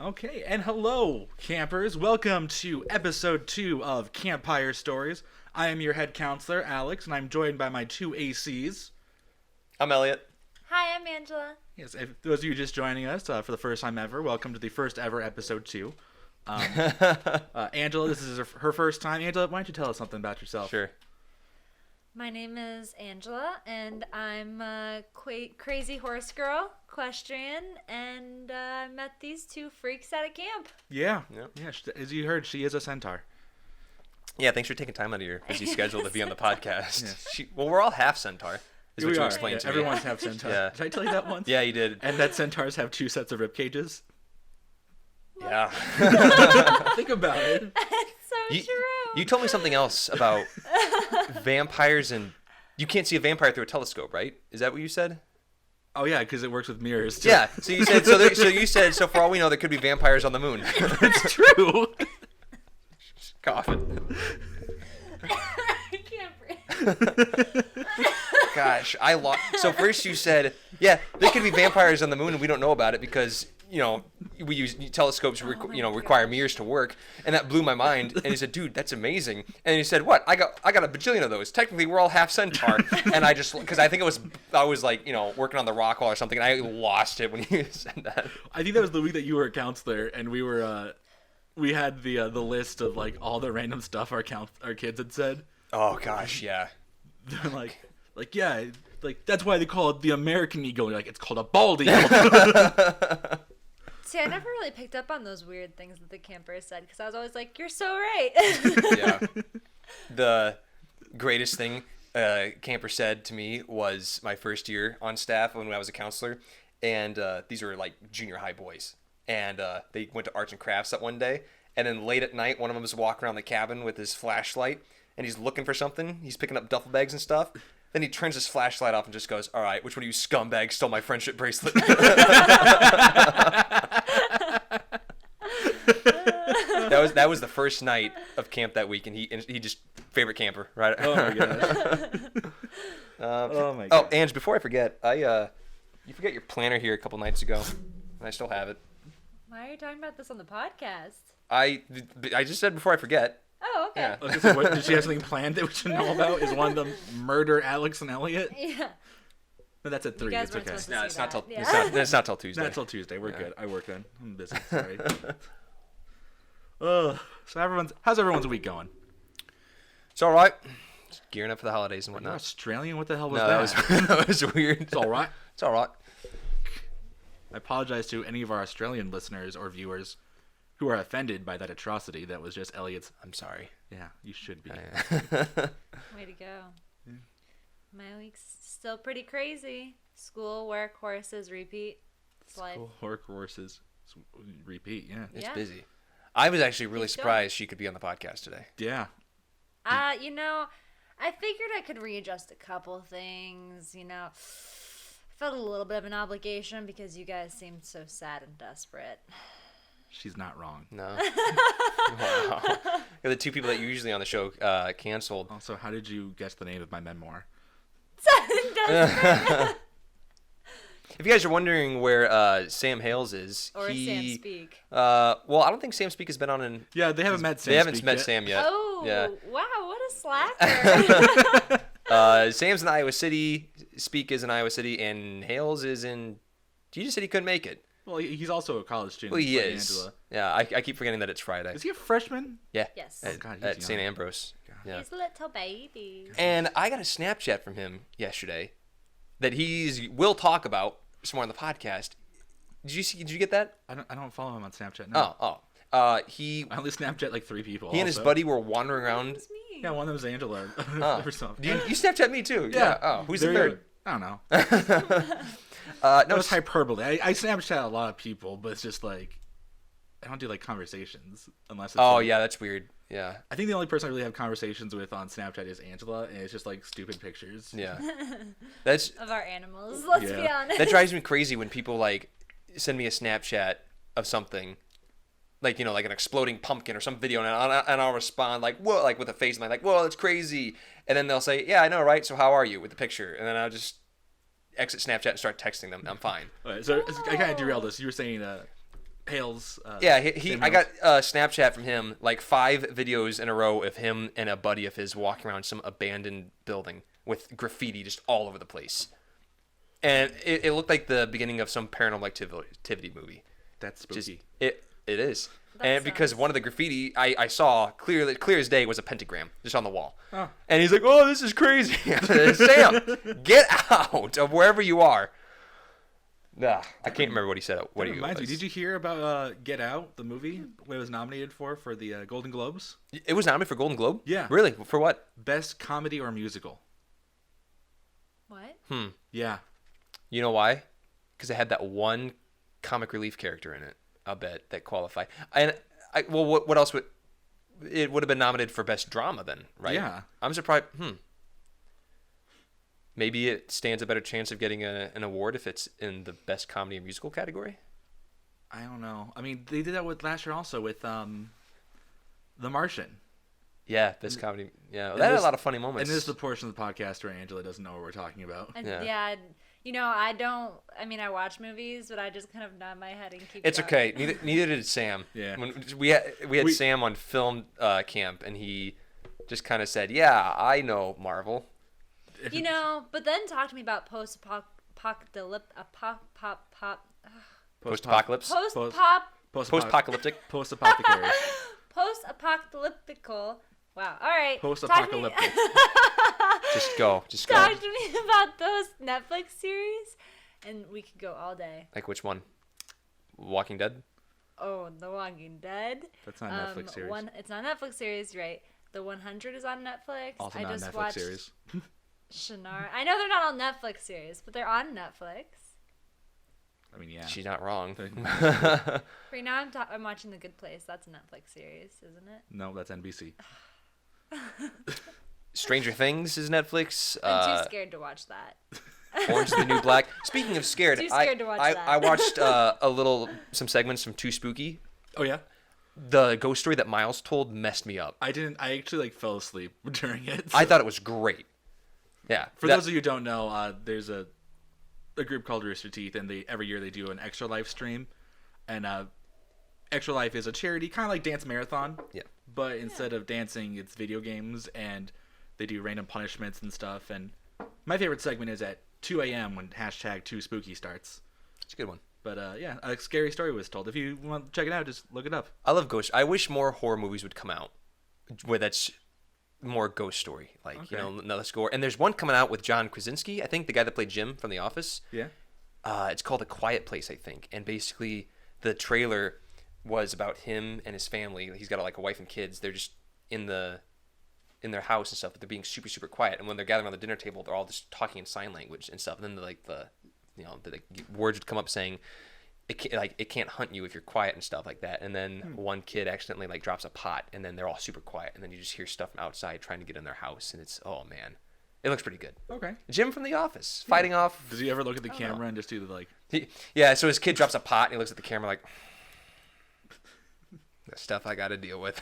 Okay, and hello, campers. Welcome to episode 2 of Camp Pyre Stories. I am your head counselor, Alex, and I'm joined by my two ACs. I'm Elliot. Hi, I'm Angela. Yes, if those of you just joining us for the first time ever, welcome to the first ever episode 2. Angela, this is her first time. Angela, why don't you tell us something about yourself? Sure. My name is Angela, and I'm a crazy horse girl, equestrian, and I met these two freaks at a camp. Yeah. Yep. Yeah. As you heard, she is a centaur. Yeah, thanks for taking time out of your busy schedule to be on the podcast. Yes. Well, we're all half centaur. Is what We you are. explained to me. Everyone's half centaur. Yeah. Did I tell you that once? Yeah, you did. And that centaurs have 2 sets of rib cages. Yeah. Think about it. It's so true. You told me something else about vampires, and you can't see a vampire through a telescope, right? Is that what you said? Oh yeah, because it works with mirrors too. Yeah. So you said so for all we know there could be vampires on the moon. It's true. Coughing. I can't breathe. Gosh, I lost. So first you said, yeah, there could be vampires on the moon and we don't know about it because, we use telescopes, require mirrors to work. And that blew my mind. And he said, dude, that's amazing. And he said, what? I got a bajillion of those. Technically, we're all half centaur. And I just, because I think I was like, working on the rock wall or something. And I lost it when you said that. I think that was the week that you were a counselor, and we were, we had the list of like all the random stuff our kids had said. Oh gosh, yeah. They're like yeah, like that's why they call it the American eagle. And you're like, it's called a bald eagle. See, I never really picked up on those weird things that the campers said because I was always like, you're so right. Yeah. The greatest thing camper said to me was my first year on staff when I was a counselor, and these were like junior high boys, and they went to arts and crafts that one day, and then late at night one of them was walking around the cabin with his flashlight and he's looking for something. He's picking up duffel bags and stuff. Then he turns his flashlight off and just goes, all right, which one of you scumbags stole my friendship bracelet? That was the first night of camp that week, and he just favorite camper, right? Oh my gosh. Oh my Oh, gosh. Ange, before I forget, you forgot your planner here a couple nights ago, and I still have it. Why are you talking about this on the podcast? I just said before I forget. Oh, okay. Yeah. Okay, so what, did she have something planned that we should know about? Is one of them murder Alex and Elliot? Yeah. No, that's at 3. guys It's weren't okay. supposed to No, see it's not till that. Yeah. it's not till Tuesday. Not till Tuesday. We're Yeah. good. I work then. I'm busy. Sorry. So how's everyone's week going? It's all right. Just gearing up for the holidays and You're whatnot. Australian? What the hell was No, that? that was weird. It's all right. It's all right. I apologize to any of our Australian listeners or viewers who are offended by that atrocity that was just Elliot's. I'm sorry. Yeah, you should be. Way to go. Yeah. My week's still pretty crazy. School, work, horses, repeat. It's life. Cool. Horses. Repeat, yeah. It's Yeah. busy. I was actually really Keep going. surprised she could be on the podcast today. Yeah. I figured I could readjust a couple things, I felt a little bit of an obligation because you guys seemed so sad and desperate. She's not wrong. No. Wow. The two people that usually on the show canceled. Also, how did you guess the name of my memoir? Sad and desperate. If you guys are wondering where Sam Hales is, Or Sam Speak. Well, I don't think Sam Speak has been on in. Yeah, they haven't met Sam. They haven't Speak met yet. Sam yet. Oh, Yeah. wow, what a slacker. Sam's in Iowa City. Speak is in Iowa City, and Hales is in. You just said he couldn't make it. Well, he's also a college student. Well, he like is. Angela. Yeah, I keep forgetting that it's Friday. Is he a freshman? Yeah. Yes. At, God, he's at St. young. Ambrose. Yeah. He's a little baby. And I got a Snapchat from him yesterday that we'll talk about some more on the podcast. Did you get that? I don't follow him on Snapchat. No. He I only Snapchat like 3 people. and his also. buddy were wandering around. It's me. Yeah, one of them was Angela. Oh. Or something. You Snapchat me too. Yeah. Oh, who's the They're- third? I don't know. No, No, it's hyperbole. I Snapchat a lot of people, but it's just like I don't do like conversations unless. It's Oh like, yeah, that's weird. Yeah. I think the only person I really have conversations with on Snapchat is Angela, and it's just like stupid pictures. Yeah. That's Of our animals, let's be Yeah. honest. that drives me crazy when people like send me a Snapchat of something. Like, like an exploding pumpkin or some video, and I'll respond like, whoa, like with a face, and I'm like, whoa, that's crazy. And then they'll say, yeah, I know, right? So how are you with the picture? And then I'll just exit Snapchat and start texting them. I'm fine. All right, so I kind of derailed this. You were saying Hale's. Yeah, Sam I got Hales. Snapchat from him, like 5 videos in a row of him and a buddy of his walking around some abandoned building with graffiti just all over the place. And it looked like the beginning of some Paranormal Activity movie. That's spooky. Just, it is. That And because sounds- one of the graffiti I saw clear as day was a pentagram just on the wall. Oh. And he's like, "Oh, this is crazy." Sam, get out of wherever you are. Nah, I can't remember what he said. What That he reminds me. was. Did you hear about Get Out, the movie? What it was nominated for the Golden Globes? It was nominated for Golden Globe? Yeah. Really? For what? Best comedy or musical. What? Yeah. You know why? Because it had that one comic relief character in it. I'll bet that qualified. And what else would it would have been nominated for best drama then, right? Yeah. I'm surprised. Maybe it stands a better chance of getting an award if it's in the best comedy and musical category. I don't know. I mean, they did that with last year also with The Martian. Yeah, best comedy. Yeah, And that had this- a lot of funny moments. And this is the portion of the podcast where Angela doesn't know what we're talking about. Yeah. I don't. I mean, I watch movies, but I just kind of nod my head and keep. It's going. okay. Neither did Sam. Yeah. When we had Sam on film camp, and he just kind of said, "Yeah, I know Marvel." But then talk to me about post-apocalyptic. Post-apocalypse. Post-apocalyptic. Post-apocalyptical. Wow. All right. Post-apocalyptic. Just go. Talk to me about those Netflix series, and we could go all day. Like which one? Walking Dead. Oh, The Walking Dead. That's not a Netflix series. It's not a Netflix series, right? The 100 is on Netflix. Also I not a just Netflix watched series. Shannara. I know they're not on Netflix series, but they're on Netflix. I mean, yeah. She's not wrong. Right now, I'm watching The Good Place. That's a Netflix series, isn't it? No, that's NBC. Stranger Things is Netflix. I'm too scared to watch that. Orange is the New Black. Speaking of scared, Too scared to watch that. I watched some segments from Too Spooky. Oh yeah. The ghost story that Miles told messed me up. I actually fell asleep during it. I thought it was great. Yeah. For those of you who don't know, there's a group called Rooster Teeth, and every year they do an Extra Life stream, and Extra Life is a charity, kind of like Dance Marathon. Yeah. But instead of dancing, it's video games, and they do random punishments and stuff. And my favorite segment is at 2 a.m. when #2spooky starts. It's a good one. But yeah, a scary story was told. If you want to check it out, just look it up. I love ghost. I wish more horror movies would come out where that's more ghost story, like Okay. another score. And there's one coming out with John Krasinski, I think, the guy that played Jim from The Office. Yeah. It's called A Quiet Place, I think. And basically, the trailer was about him and his family. He's got like a wife and kids. They're just in their house and stuff, but they're being super, super quiet. And when they're gathering on the dinner table, they're all just talking in sign language and stuff. And then the words would come up saying, it can't hunt you if you're quiet and stuff like that. And then one kid accidentally like drops a pot, and then they're all super quiet. And then you just hear stuff from outside trying to get in their house, and it's, oh man, it looks pretty good. Okay. Jim from The Office fighting off. Does he ever look at the camera and just do the like? So his kid drops a pot, and he looks at the camera like, the stuff I got to deal with.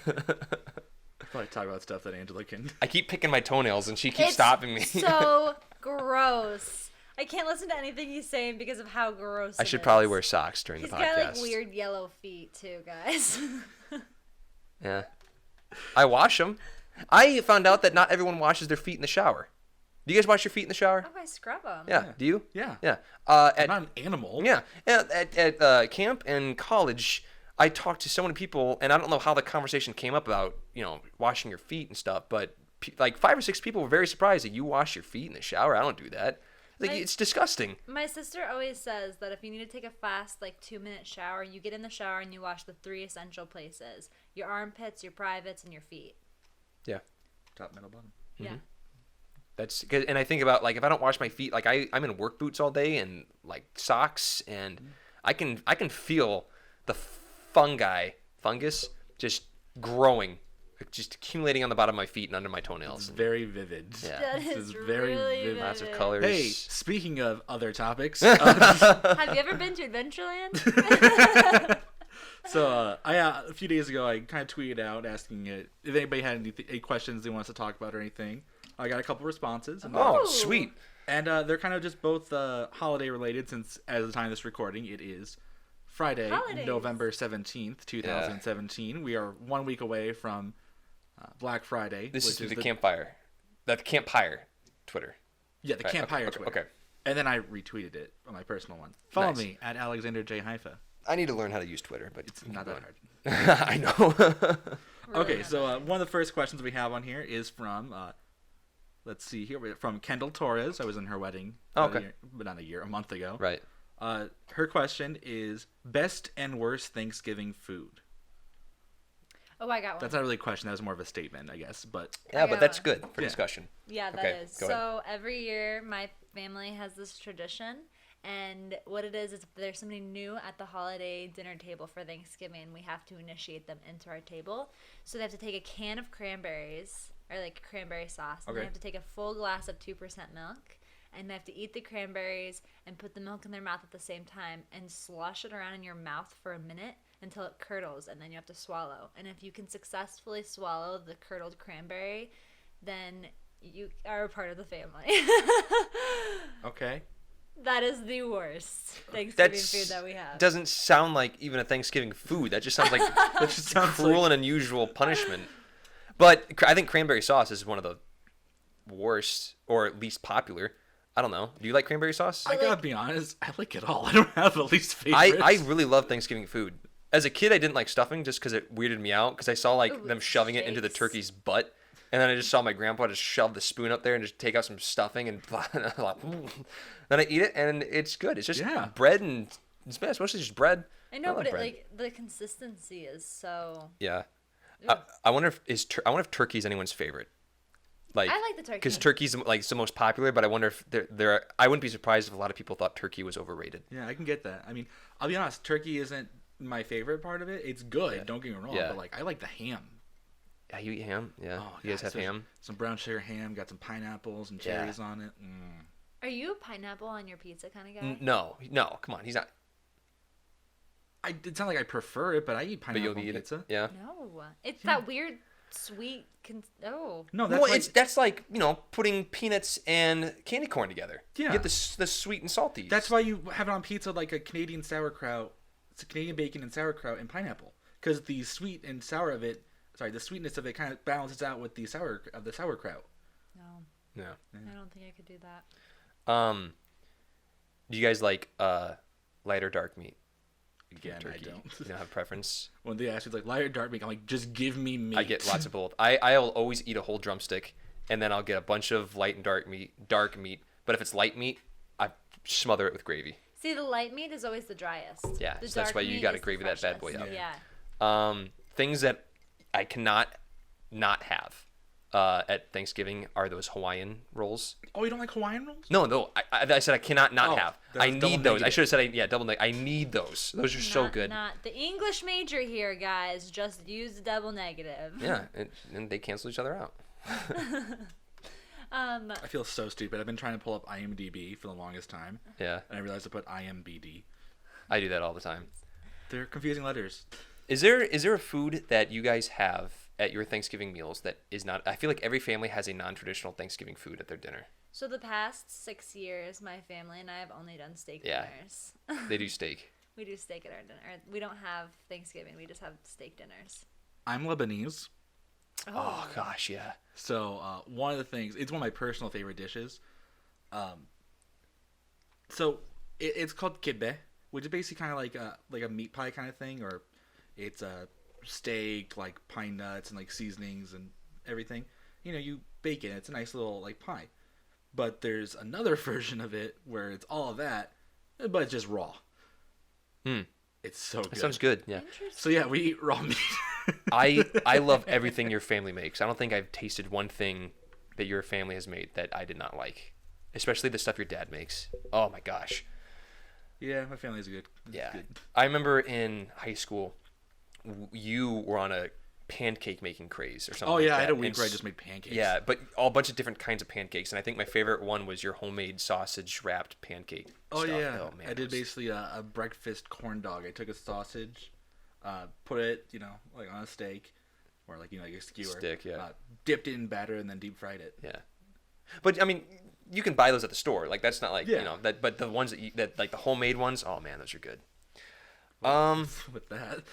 Probably talk about stuff that Angela can. I keep picking my toenails, and she keeps stopping me. So gross. I can't listen to anything he's saying because of how gross I it should is. probably wear socks during He's the got podcast. like weird yellow feet too, guys. Yeah. I wash them. I found out that not everyone washes their feet in the shower. Do you guys wash your feet in the shower? Oh, I scrub them. Yeah. Do you? Yeah. Yeah. I'm not an animal. Yeah. At camp and college, I talked to so many people, and I don't know how the conversation came up about, washing your feet and stuff, but like 5 or 6 people were very surprised that you wash your feet in the shower. I don't do that. Like, it's disgusting. My sister always says that if you need to take a fast, 2-minute shower, you get in the shower and you wash the 3 essential places: your armpits, your privates, and your feet. Yeah. Top, middle, bottom. Yeah. That's good. And I think about, if I don't wash my feet, I'm in work boots all day and socks, and I can feel the fungus just growing, just accumulating on the bottom of my feet and under my toenails. It's very vivid. Yeah. That This is very really vivid. Lots of vivid. colors. Hey, speaking of other topics, Have you ever been to Adventureland? so a few days ago, I kind of tweeted out asking if anybody had any questions they wanted to talk about or anything. I got a couple responses. And, Oh, Ooh. sweet. and they're kind of just both holiday related, since as of the time of this recording, it is Friday, Holidays. November 17th, 2017. We are 1 week away from Black Friday. This is which the campfire. The Camp Pyre Twitter. Yeah, the Right, Camp Pyre okay, Twitter. okay. And then I retweeted it on my personal one. Follow Nice. me at Alexander J. Haifa. I need to learn how to use Twitter, but It's not that hard. I know. Okay, so one of the first questions we have on here is from, let's see here, from Kendall Torres. I was in her wedding, Okay. a month ago. Right. Her question is best and worst Thanksgiving food. Oh, I got one. That's not really a question. That was more of a statement, I guess. But Yeah, I but got that's one. good for Yeah. discussion. Yeah, that Okay, is. go ahead. So every year, my family has this tradition, and what it is if there's somebody new at the holiday dinner table for Thanksgiving, we have to initiate them into our table. So they have to take a can of cranberries, or like cranberry sauce, and Okay. they have to take a full glass of 2% milk, and they have to eat the cranberries and put the milk in their mouth at the same time and slosh it around in your mouth for a minute until it curdles, and then you have to swallow. And if you can successfully swallow the curdled cranberry, then you are a part of the family. okay. That is the worst Thanksgiving That's food that we have. doesn't sound like even a Thanksgiving food. That just sounds like That just sounds cruel and unusual punishment. But I think cranberry sauce is one of the worst or least popular. I don't know. Do you like cranberry sauce? I gotta be honest, I like it all. I don't have the least favorite. I really love Thanksgiving food. As a kid, I didn't like stuffing just because it weirded me out. Because I saw like Ooh, them shoving it into the shakes. turkey's butt, and then I just saw my grandpa just shove the spoon up there and just take out some stuffing and then I eat it and it's good. It's just Yeah. bread and it's mostly just bread. I know, love but it, bread. like the consistency is so. Yeah. Ooh. I wonder I wonder if turkey's anyone's favorite. Like, I like the turkey. because turkey's like the most popular, but I wonder if there are. I wouldn't be surprised if a lot of people thought turkey was overrated. Yeah, I can get that. I mean, I'll be honest, turkey isn't my favorite part of it. It's good, Yeah. don't get me wrong, Yeah. but like I like the ham. Yeah, you eat ham. Yeah, Oh, you guys God, have especially ham. Some brown sugar ham, got some pineapples and Yeah. cherries on it. Mm. Are you a pineapple on your pizza kind of guy? No, come on, he's not. It's not like I prefer it, but I eat But pineapple you'll on eat pizza. it. Yeah. No, it's that weird sweet. Oh, No, that's Well, like, that's like putting peanuts and candy corn together. Yeah. You get the sweet and salty. that's why you have it on pizza like a Canadian sauerkraut. It's a Canadian bacon and sauerkraut and pineapple, because the sweet and sour of it, the sweetness of it kind of balances out with the sauerkraut. no, Yeah. I don't think I could do that. Do you guys like light or dark meat? Again, I Turkey. don't. You don't have preference. When they ask me like light or dark meat, I'm like, just give me meat. I get lots of both. I'll always eat a whole drumstick, and then I'll get a bunch of light and dark meat. But if it's light meat, I smother it with gravy. See, the light meat is always the driest. Yeah, The so that's dark why you meat gotta is the gravy that bad boy freshest. up. Yeah. Things that I cannot not have at Thanksgiving are those Hawaiian rolls. Oh, you don't like Hawaiian rolls? No, I said I cannot not Oh, have. that's I double need those. I negative. should have said double negative. I need those. Those are so Not- good. Not the English major here, guys. Just use the double negative. Yeah, and they cancel each other out. I feel so stupid. I've been trying to pull up IMDb for the longest time, Yeah, and I realized I put IMBD. I do that all the time. They're confusing letters. Is there a food that you guys have at your Thanksgiving meals that is not? I feel like every family has a non-traditional Thanksgiving food at their dinner. So the past 6 years, my family and I have only done steak Yeah. dinners. They do steak. We do steak at our dinner. We don't have Thanksgiving. We just have steak dinners. I'm Lebanese, Oh gosh, yeah. so one of the things, it's one of my personal favorite dishes. So it's called kibbeh, which is basically kind of like a meat pie kind of thing, or it's a steak, like pine nuts and like seasonings and everything. You bake it. It's a nice little like pie. But there's another version of it where it's all of that, but it's just raw. It's so good. That sounds good. Yeah. Interesting. So yeah, we eat raw meat. I love everything your family makes. I don't think I've tasted one thing that your family has made that I did not like, especially the stuff your dad makes. Oh my gosh. Yeah, my family's good. It's Yeah. good. I remember in high school, you were on a pancake making craze or something. Oh like yeah, I had a that. week And where I just made pancakes. Yeah, but a bunch of different kinds of pancakes, and I think my favorite one was your homemade sausage wrapped pancake. Oh stuff. yeah, Oh, man, I it did was- basically a breakfast corn dog. I took a sausage, put it, like on a steak, or like a skewer. Stick, yeah. Dipped it in batter and then deep fried it. Yeah, but I mean, you can buy those at the store. Like that's not like Yeah. that. But the ones that like the homemade ones, oh man, those are good. with that.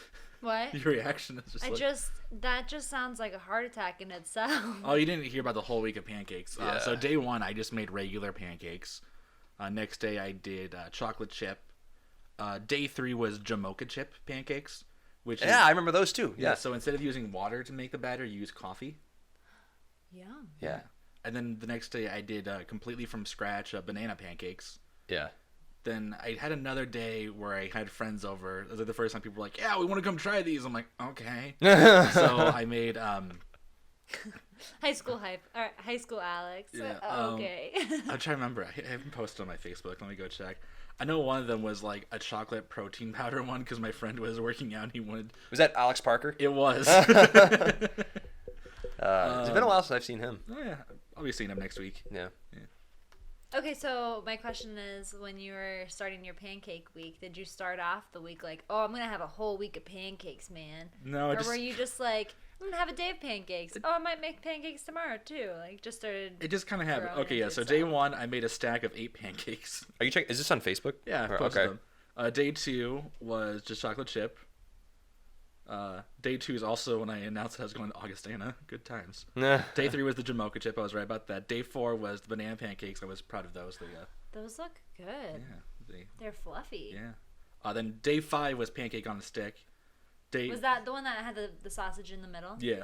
What? Your reaction is just That just sounds like a heart attack in itself. Oh, you didn't hear about the whole week of pancakes. Yeah. So day one, I just made regular pancakes. Next day, I did chocolate chip. Day three was Jamocha chip pancakes, which I remember those too. Yeah. So instead of using water to make the batter, you use coffee. Yum. Yeah. And then the next day, I did completely from scratch banana pancakes. Yeah. Then I had another day where I had friends over. It was like the first time people were like, "Yeah, we want to come try these." I'm like, "Okay." So I made High school hype. All right, high school Alex. Yeah, Okay. I'm trying to remember. I haven't posted on my Facebook. Let me go check. I know one of them was like a chocolate protein powder one because my friend was working out and he wanted. Was that Alex Parker? It was. It's been a while since I've seen him. Oh yeah, I'll be seeing him next week. Yeah. Okay, so my question is, when you were starting your pancake week, did you start off the week like, oh, I'm going to have a whole week of pancakes, man? No, Or were you just like, I'm going to have a day of pancakes. Oh, I might make pancakes tomorrow, too. Like, just started... It just kind of happened. growing Okay, yeah. into So day itself. one, I made a stack of 8 pancakes. Are you checking? Is this on Facebook? Yeah, I Or- posted okay. them. Day two was just chocolate chip. Day two is also when I announced that I was going to Augustana. Good times. Nah. Day three was the Jamocha chip. I was right about that. Day four was the banana pancakes. I was proud of those. Those look good. Yeah. They're fluffy. Yeah. Then day five was pancake on a stick. Was that the one that had the sausage in the middle? Yeah.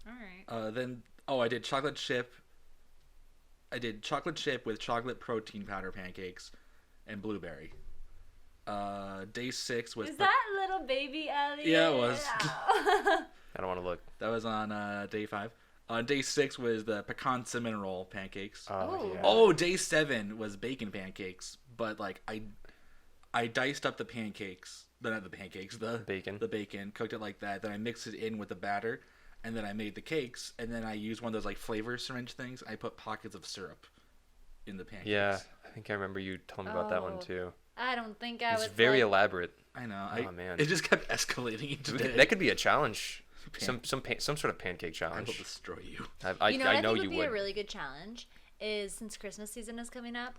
All right. Then I did chocolate chip. I did chocolate chip with chocolate protein powder pancakes and blueberry. Day six was Is that little baby Elliot? Yeah, it was. I don't want to look. that was on day five. Day six was the pecan cinnamon roll pancakes. Oh. yeah. Oh, day seven was bacon pancakes, but like I diced up the pancakes, not the pancakes, the bacon, cooked it like that. Then I mixed it in with the batter, and then I made the cakes, and then I used one of those like flavor syringe things. I put pockets of syrup in the pancakes. Yeah, I think I remember you telling me about that one Oh. too. I don't think I It's was very like, elaborate. I know. Oh, man. It just kept escalating each day. That could be a challenge. Pan- Some sort of pancake I will challenge. destroy you. I You know what I know think you would be would. a really good challenge is, since Christmas season is coming up,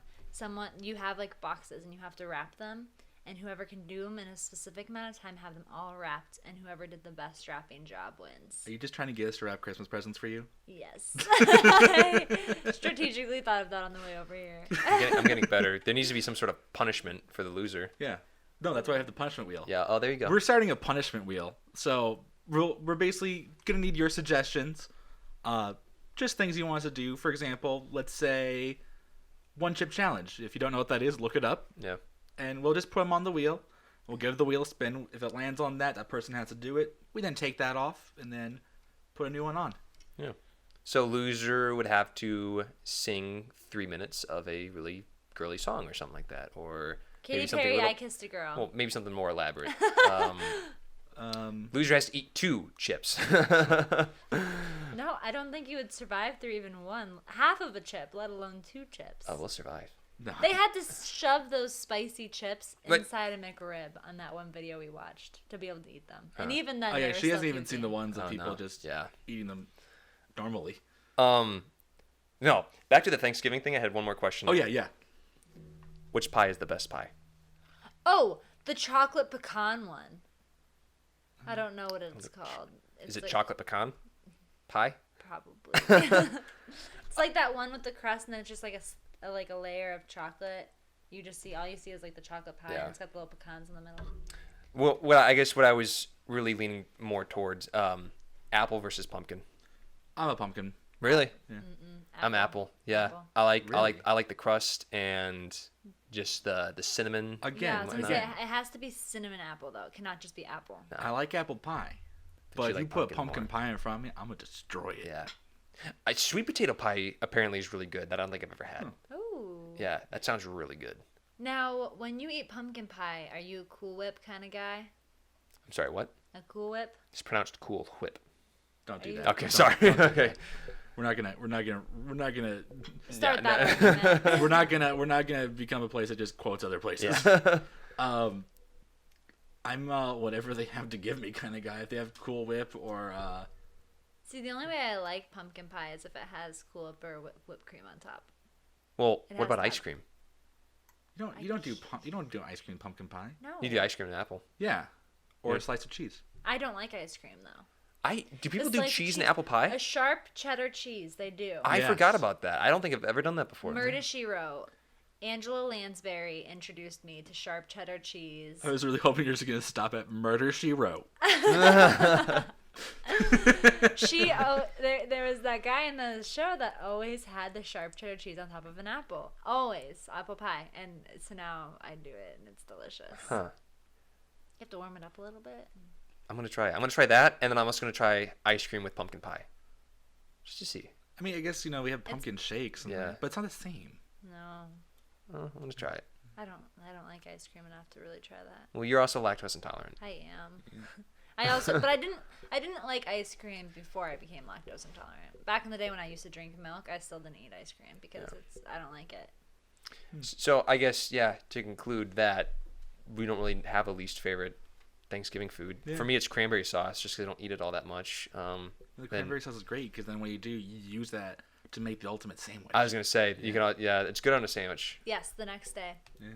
you have like boxes and you have to wrap them, and whoever can do them in a specific amount of time, have them all wrapped, and whoever did the best wrapping job wins. Are you just trying to get us to wrap Christmas presents for you? Yes. I strategically thought of that on the way over here. I'm getting better. There needs to be some sort of punishment for the loser. Yeah. No, that's why I have the punishment wheel. Yeah. Oh, there you go. We're starting a punishment wheel. So we're basically going to need your suggestions. Just things you want us to do. For example, let's say one chip challenge. If you don't know what that is, look it up. Yeah. And we'll just put them on the wheel. We'll give the wheel a spin. If it lands on that person has to do it. We then take that off and then put a new one on. Yeah. So loser would have to sing 3 minutes of a really girly song or something like that, or maybe Katy something Perry, a little, I Kissed a Girl. well, maybe something more elaborate. Loser has to eat 2 chips. No, I don't think you would survive through even one. Half of a chip, let alone 2 chips. Oh, we'll survive. No. They had to shove those spicy chips But- inside a McRib on that one video we watched to be able to eat them. And Huh. even then, Oh they yeah, were she still hasn't even seen the puking. ones of Oh, people no. just Yeah. eating them normally. No, back to the Thanksgiving thing. I had one more question. Oh yeah. Which pie is the best pie? Oh, the chocolate pecan one. I don't know what it's called. It's Is it like, chocolate pecan pie? Probably. It's like that one with the crust, and then it's just like a layer of chocolate. All you see is like the chocolate pie, Yeah. and it's got the little pecans in the middle. Well, I guess what I was really leaning more towards apple versus pumpkin. I'm a pumpkin. Really? Yeah. I'm apple. Yeah. Apple. I like Really? I like the crust and just the cinnamon. Yeah, I Again, was gonna say, it has to be cinnamon apple though. It cannot just be apple. I like apple pie. But But you if you like put pumpkin pumpkin more. pie in front of me, I'm gonna destroy it. Yeah. Sweet potato pie apparently is really good. That I don't think I've ever had. Ooh. Yeah, that sounds really good. Now, when you eat pumpkin pie, are you a Cool Whip kind of guy? I'm sorry, what? A Cool Whip? It's pronounced Cool Whip. Don't do Are you- that. Okay, Don't- sorry. don't do Okay. that. We're not gonna Start Yeah, that no. argument. we're not gonna become a place that just quotes other places. Yeah. I'm whatever they have to give me kind of guy. If they have Cool Whip or See, the only way I like pumpkin pie is if it has Cool Whip or whipped cream on top. Well, It what about has ice that. cream? You don't do ice cream pumpkin pie. No. You do ice cream and apple. Yeah, or Yeah. a slice of cheese. I don't like ice cream though. Do people A do slice of cheese and apple pie? A sharp cheddar cheese. They do. I Yes. forgot about that. I don't think I've ever done that before. Murder She Wrote. Angela Lansbury introduced me to sharp cheddar cheese. I was really hoping you're just gonna stop at Murder She Wrote. There was that guy in the show that always had the sharp cheddar cheese on top of an apple. Always apple pie, and so now I do it, and it's delicious. Huh. You have to warm it up a little bit. I'm gonna try it. I'm gonna try that, and then I'm also gonna try ice cream with pumpkin pie, just to see. I mean, I guess we have pumpkin shakes, Yeah. but it's not the same. No, I'm gonna try it. I don't like ice cream enough to really try that. Well, you're also lactose intolerant. I am. But I didn't like ice cream before I became lactose intolerant. Back in the day when I used to drink milk, I still didn't eat ice cream because I don't like it. So I guess to conclude that we don't really have a least favorite Thanksgiving food. Yeah. For me, it's cranberry sauce, just because I don't eat it all that much. The cranberry sauce is great because then when you do, you use that to make the ultimate sandwich. I was gonna say you can. It's good on a sandwich. Yes, the next day. Yeah.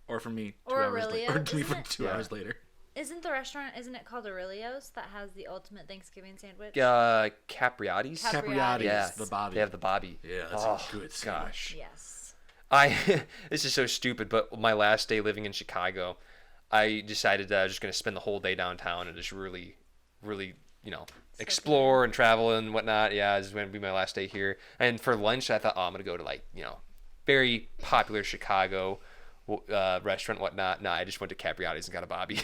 Or for me, Or 2 hours Aurelia, later. Or me isn't for it? 2 Yeah. hours later. Isn't it called Aurelio's that has the ultimate Thanksgiving sandwich? Capriati's. Capriati's. Yeah, The Bobby. They have the Bobby. Yeah, that's Oh, a good sandwich. gosh. Yes. This is so stupid, but my last day living in Chicago, I decided that I was just gonna spend the whole day downtown and just really, really, explore and travel and whatnot. Yeah, this is going to be my last day here. And for lunch, I thought, I'm gonna go to very popular Chicago restaurant, whatnot. No, I just went to Capriati's and got a Bobby.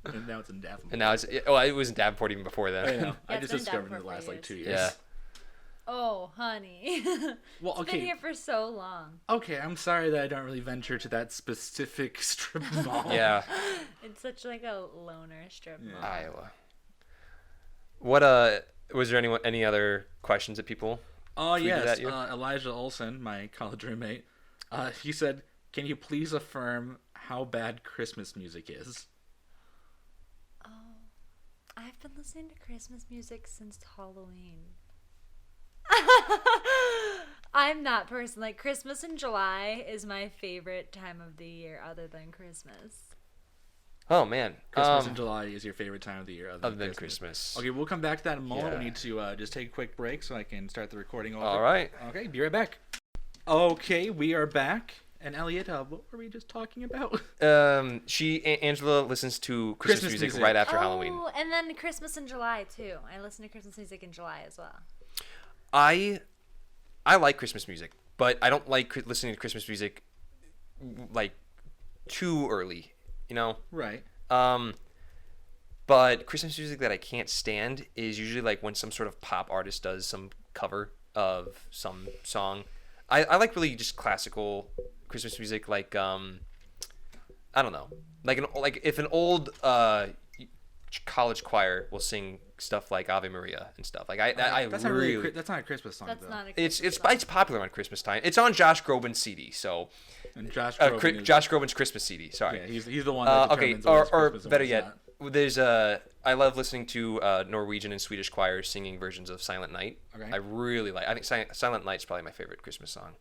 And now it's in Davenport. And now it was in Davenport even before I that. know. I it's just been discovered in Davenport the last for 2 years. years. Yeah. Oh, honey. Well, It's okay. been here for so long. Okay, I'm sorry that I don't really venture to that specific strip mall. Yeah. It's such like a loner strip mall. Iowa. What was there any other questions that people? Oh, tweeted yes. at you? Elijah Olson, my college roommate, he said, "Can you please affirm how bad Christmas music is?" I've been listening to Christmas music since Halloween. I'm that person. Like, Christmas in July is my favorite time of the year other than Christmas. Oh man. Christmas in July is your favorite time of the year Other than Christmas. Okay, we'll come back to that in a moment. Yeah. We need to just take a quick break so I can start the recording over. All right. Okay, be right back. Okay, we are back. And Elliot, what were we just talking about? Angela listens to Christmas music right after Halloween. Oh, and then Christmas in July, too. I listen to Christmas music in July as well. I like Christmas music, but I don't like listening to Christmas music like too early, Right. But Christmas music that I can't stand is usually like when some sort of pop artist does some cover of some song. I like really just classical Christmas music, like I don't know, like if an old college choir will sing stuff like Ave Maria and stuff. Like That's not really that's not a Christmas song, That's though. not a it's Christmas song. it's popular on Christmas time. It's on Josh Groban's CD, so And Josh Groban Josh Groban's Christmas CD. Sorry. Yeah, he's the one that Okay, determines what's or Christmas and better what's yet, not. there's I love listening to Norwegian and Swedish choirs singing versions of Silent Night. Okay. I really like. I think Silent Night's probably my favorite Christmas song.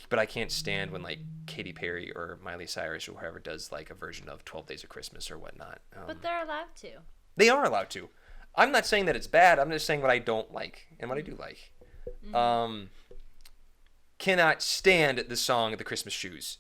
But I can't stand when like Katy Perry or Miley Cyrus or whoever does like a version of 12 Days of Christmas or whatnot. But they're allowed to. They are allowed to. I'm not saying that it's bad. I'm just saying what I don't like and what I do like. Cannot stand the song "The Christmas Shoes."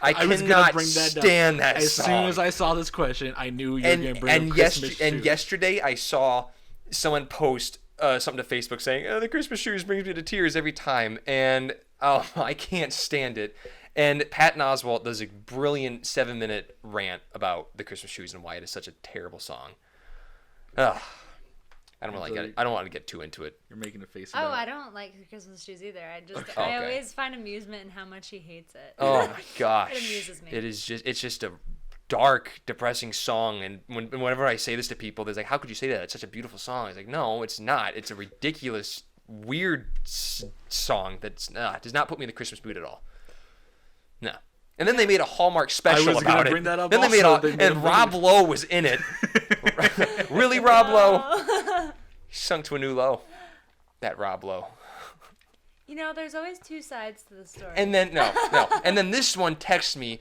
I was gonna cannot bring that stand down. that As song. soon as I saw this question, I knew you were going to bring up Christmas shoes. And yesterday I saw someone post something to Facebook saying, "Oh, the Christmas shoes brings me to tears every time," and I can't stand it. And Patton Oswalt does a brilliant 7-minute rant about the Christmas shoes and why it is such a terrible song. Ugh. I don't want to get too into it. You're making a face Oh, about it. I don't like the Christmas shoes either. I Okay. always find amusement in how much he hates it. Oh my gosh. It amuses me. It's just a dark, depressing song, and whenever I say this to people, they're like, "How could you say that? It's such a beautiful song." It's like, no, it's not. It's a ridiculous, weird song that does not put me in the Christmas mood at all. No. And then they made a Hallmark special was gonna about it. bring that up Then they also. made They made and a Rob Lowe was in it. Really, Rob Lowe? He sunk to a new low. That Rob Lowe. There's always two sides to the story. And then no. And then this one texted me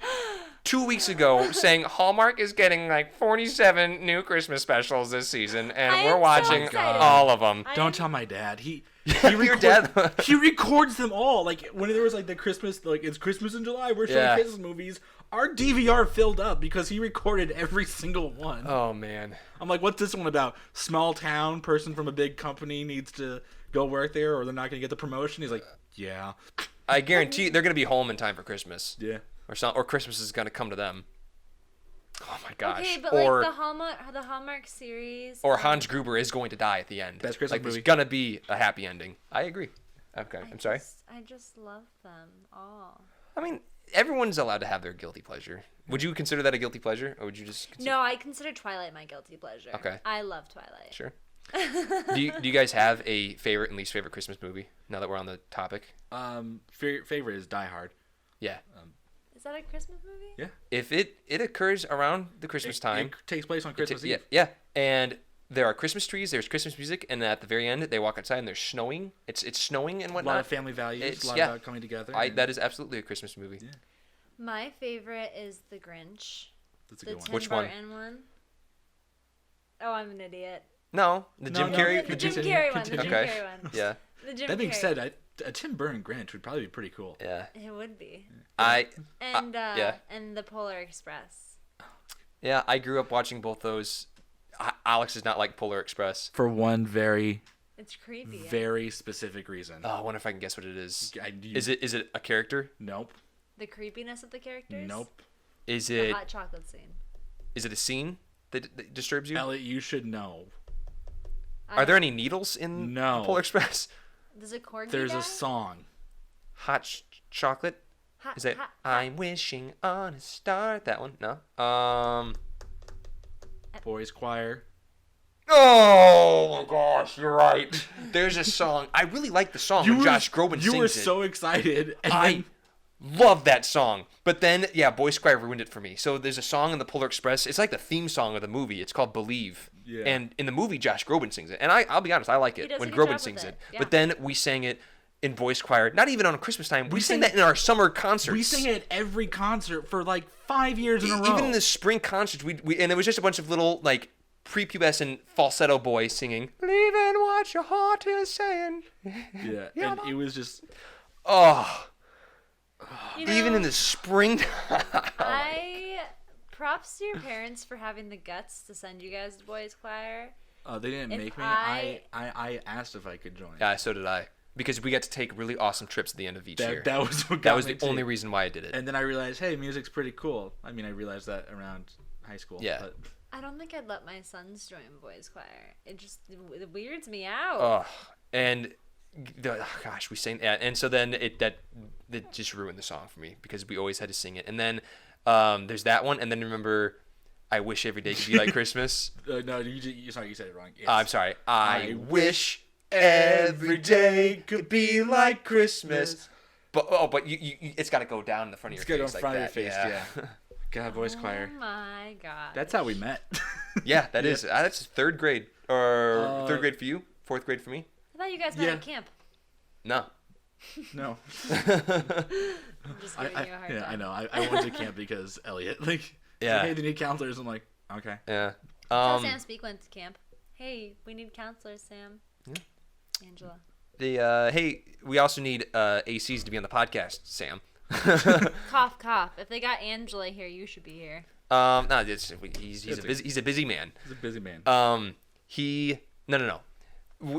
2 weeks ago saying Hallmark is getting like 47 new Christmas specials this season, and I we're am so watching excited. all of them. Don't tell my dad. He Your dad. he records them all. Like when there was like the Christmas, like it's Christmas in July, we're showing Yeah. Christmas movies. Our DVR filled up because he recorded every single one. Oh man. I'm like, what's this one about? Small town person from a big company needs to go work there, or they're not gonna get the promotion. He's like, yeah, I guarantee you they're gonna be home in time for Christmas. yeah. Or Christmas is gonna come to them. Oh my gosh. Okay, but or like the Hallmark series. or Hans Gruber is going to die at the end. Best Christmas like movie. there's gonna be a happy ending. I agree. Okay, I'm sorry. I just love them all. I mean, everyone's allowed to have their guilty pleasure. Would you consider that a guilty pleasure, or would you just consider... No, I consider Twilight my guilty pleasure. Okay. I love Twilight. Sure. do you guys have a favorite and least favorite Christmas movie? Now that we're on the topic. Favorite is Die Hard. Yeah. Is that a Christmas movie? Yeah. If it occurs around the Christmas time. It takes place on Christmas yeah, Eve. yeah. And there are Christmas trees. There's Christmas music, and at the very end, they walk outside and there's snowing. It's snowing and A whatnot. lot of family values. A lot about coming together. That is absolutely a Christmas movie. Yeah. My favorite is The Grinch. That's a The good one. Tim Which one? Burton one. Oh, I'm an idiot. No, the Jim Carrey. The Jim Continue. Carrey one. The Jim Okay. Carrey one. Yeah, The Jim That being Carrey. said, a Tim Burton Grinch would probably be pretty cool. yeah. It would be. Yeah, And the Polar Express. I grew up watching both those. Alex does not like Polar Express. For one very, It's creepy. very specific reason. Oh, I wonder if I can guess what it is. You- Is it a character? Nope. The creepiness of the characters. Nope. Is The it hot chocolate scene. is it a scene that disturbs you? Elliot, you should know. Are there any needles in No. the Polar Express? Does a corgi There's die? a song. Hot chocolate? Hot, Is it hot, I'm wishing on a star? That one? No. Boys Choir. Oh my gosh, you're right. There's a song. I really like the song when were- Josh Groban sings You were it. so excited. And I then, love that song. But then, Boy Squire ruined it for me. So there's a song in the Polar Express. It's like the theme song of the movie. It's called Believe. Yeah. And in the movie, Josh Groban sings it. And I'll be honest, I like it does a when good job Groban with sings it. it. Yeah. But then we sang it in voice choir, not even on Christmas time. We sang sang that in our summer concerts. we sang it at every concert for like 5 years in a row. Even in the spring concerts, we and it was just a bunch of little like prepubescent falsetto boys singing "Believe in what your heart is saying." Yeah, and it was just Oh, You know, even in the springtime. props to your parents for having the guts to send you guys to boys choir. they didn't If make me. I- I asked if I could join. Yeah, so did I. Because we got to take really awesome trips at the end of each year. That was what That got was me the too. only reason why I did it. And then I realized, hey, music's pretty cool. I mean, I realized that around high school. Yeah. But I don't think I'd let my sons join boys choir. It weirds me out. Oh, and gosh, we sang that, and so then that just ruined the song for me because we always had to sing it. And then there's that one, and then remember, I wish every day could be like Christmas. no, you said it wrong. Yes. I'm sorry. I I wish every day could be like Christmas. But you it's got to go down in the front of It's your good face on like front of that. your face, yeah. God, voice choir. Oh my god. That's how we met. Yeah, that is. That's third grade or third grade for you, fourth grade for me. I thought you guys met Yeah. at camp. No. No. I'm just giving you a hard time. I know. I went to camp because Elliot. Yeah. Hey, they need counselors. I'm like, okay. Yeah. Tell Sam Speak went to camp. Hey, we need counselors, Sam. Angela. Hey, we also need ACs to be on the podcast, Sam. Cough, cough. If they got Angela here, you should be here. No, he's a busy man. He's a busy man. No.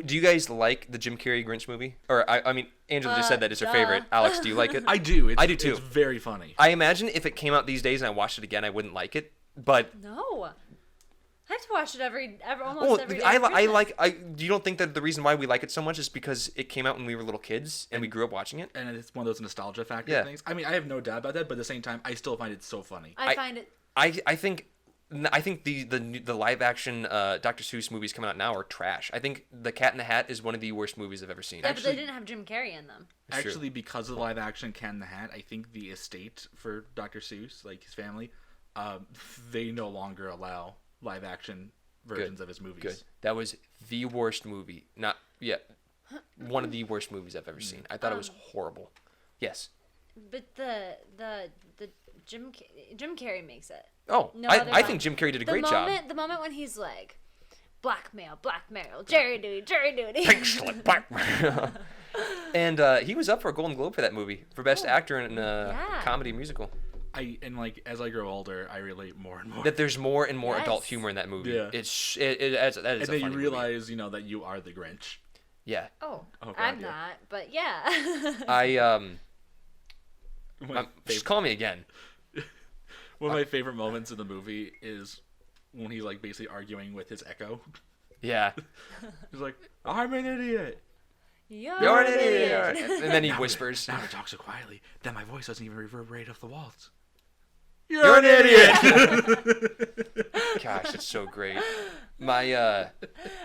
Do you guys like the Jim Carrey Grinch movie? Or I mean, Angela just said that it's her duh. favorite. Alex, do you like it? I do. I do too. It's very funny. I imagine if it came out these days and I watched it again, I wouldn't like it. But No. I have to watch it almost every day. I for Christmas. you don't think that the reason why we like it so much is because it came out when we were little kids and we grew up watching it? And it's one of those nostalgia factor Yeah. things. I mean, I have no doubt about that, but at the same time, I still find it so funny. I find it. I think the live action Dr. Seuss movies coming out now are trash. I think The Cat in the Hat is one of the worst movies I've ever seen. Yeah, but Actually- they didn't have Jim Carrey in them. It's true. Actually, because of the live action Cat in the Hat, I think the estate for Dr. Seuss, like his family, they no longer allow live action versions of his movies. Good. That was the worst movie. one of the worst movies I've ever seen. I thought it was horrible. Yes. But the Jim Carrey makes it. Oh, No I other think one. Jim Carrey did a great job. The moment when he's like, blackmail, Jerry duty. Pink slip, blackmail. And he was up for a Golden Globe for that movie for Best Actor in a comedy musical. As I grow older, I relate more and more. That there's more and more adult Yes. humor in that movie. Yeah. That is And a then you funny realize, that you are the Grinch. Yeah. Oh, God, I'm yeah. not, but yeah. Just call me again. One of my favorite moments in the movie is when he's like basically arguing with his echo. Yeah. He's like, "I'm an idiot." You're an idiot. And then he whispers. Now to talk so quietly that my voice doesn't even reverberate off the walls. You're an idiot. Gosh, it's so great. My And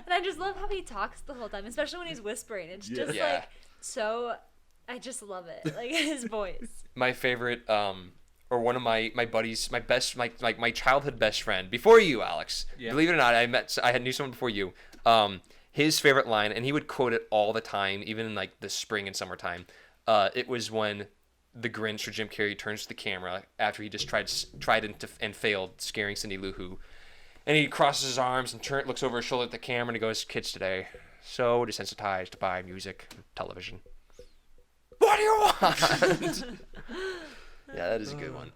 I just love how he talks the whole time, especially when he's whispering. It's just Yeah. like so. I just love it, like his voice. my favorite or one of my buddies, my childhood best friend before you, Alex. Yeah. Believe it or not, I knew someone before you. His favorite line, and he would quote it all the time, even in like the spring and summertime. It was when the Grinch or Jim Carrey turns to the camera after he just tried and failed scaring Cindy Lou Who, and he crosses his arms and looks over his shoulder at the camera and he goes, "Kids today, so desensitized by music and television. What do you want?" Yeah, that is a good one.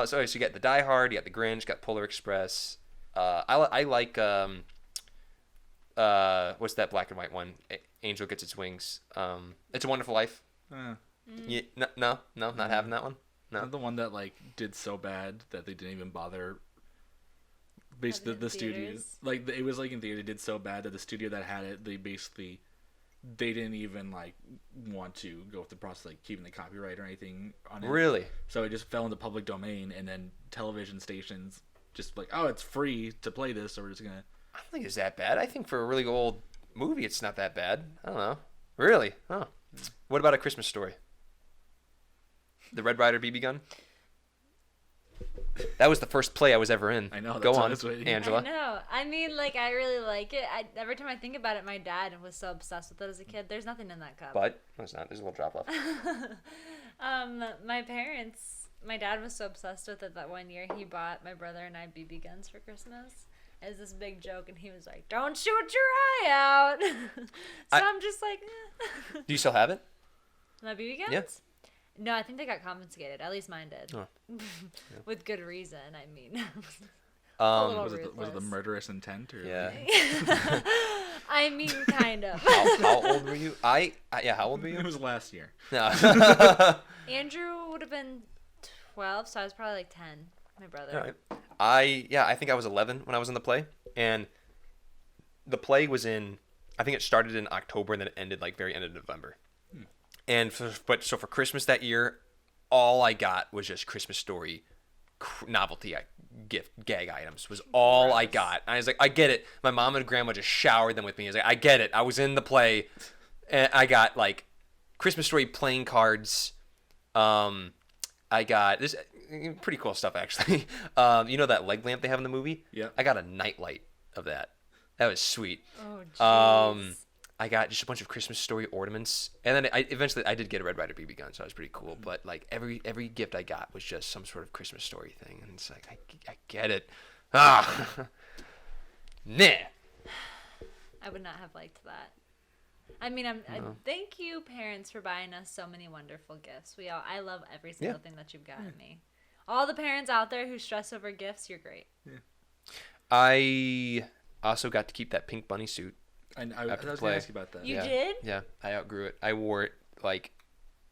So you got the Die Hard, you got the Grinch, you got Polar Express. I like what's that black and white one? Angel Gets Its Wings. It's a Wonderful Life. Yeah, no, not having that one. No, The one that like did so bad that they didn't even bother. Basically, the studio, like it was like in theater, did so bad that the studio that had it, they didn't even like want to go through the process like keeping the copyright or anything on it. Really? So it just fell into public domain, and then television stations just like, oh, it's free to play this, so we're just gonna. I don't think it's that bad. I think for a really old movie, it's not that bad. I don't know. Really? Oh. What about A Christmas Story? The Red Ryder BB gun? That was the first play I was ever in. I know. Go That's what I on, was waiting. Angela. I know. I mean, like, I really like it. Every time I think about it, my dad was so obsessed with it as a kid. There's nothing in that cup. But no, it's not. There's a little drop off. My dad was so obsessed with it that one year he bought my brother and I BB guns for Christmas as this big joke, and he was like, "Don't shoot your eye out." I'm just like, Do you still have it? my BB guns? Yeah. No, I think they got confiscated. At least mine did. Oh. With good reason, I mean. Was it the murderous intent or? Yeah. I mean, kind of. How old were you? How old were you? It was last year. No. Andrew would have been 12, so I was probably like 10. My brother. All right. I think I was 11 when I was in the play, and the play was I think it started in October and then it ended like very end of November. And so for Christmas that year, all I got was just Christmas Story novelty gift gag items was all I got. And I was like, I get it. My mom and grandma just showered them with me. I was like, I get it. I was in the play, and I got like Christmas Story playing cards. I got this pretty cool stuff actually. You know that leg lamp they have in the movie? Yeah. I got a nightlight of that. That was sweet. Oh, jeez. I got just a bunch of Christmas Story ornaments, and then eventually I did get a Red Ryder BB gun, so that was pretty cool. But like every gift I got was just some sort of Christmas Story thing, and it's like I get it. Nah. I would not have liked that. I mean, thank you, parents, for buying us so many wonderful gifts. I love every single thing that you've gotten me. All the parents out there who stress over gifts, you're great. Yeah. I also got to keep that pink bunny suit. I was going to ask you about that. You did? Yeah, I outgrew it. I wore it like,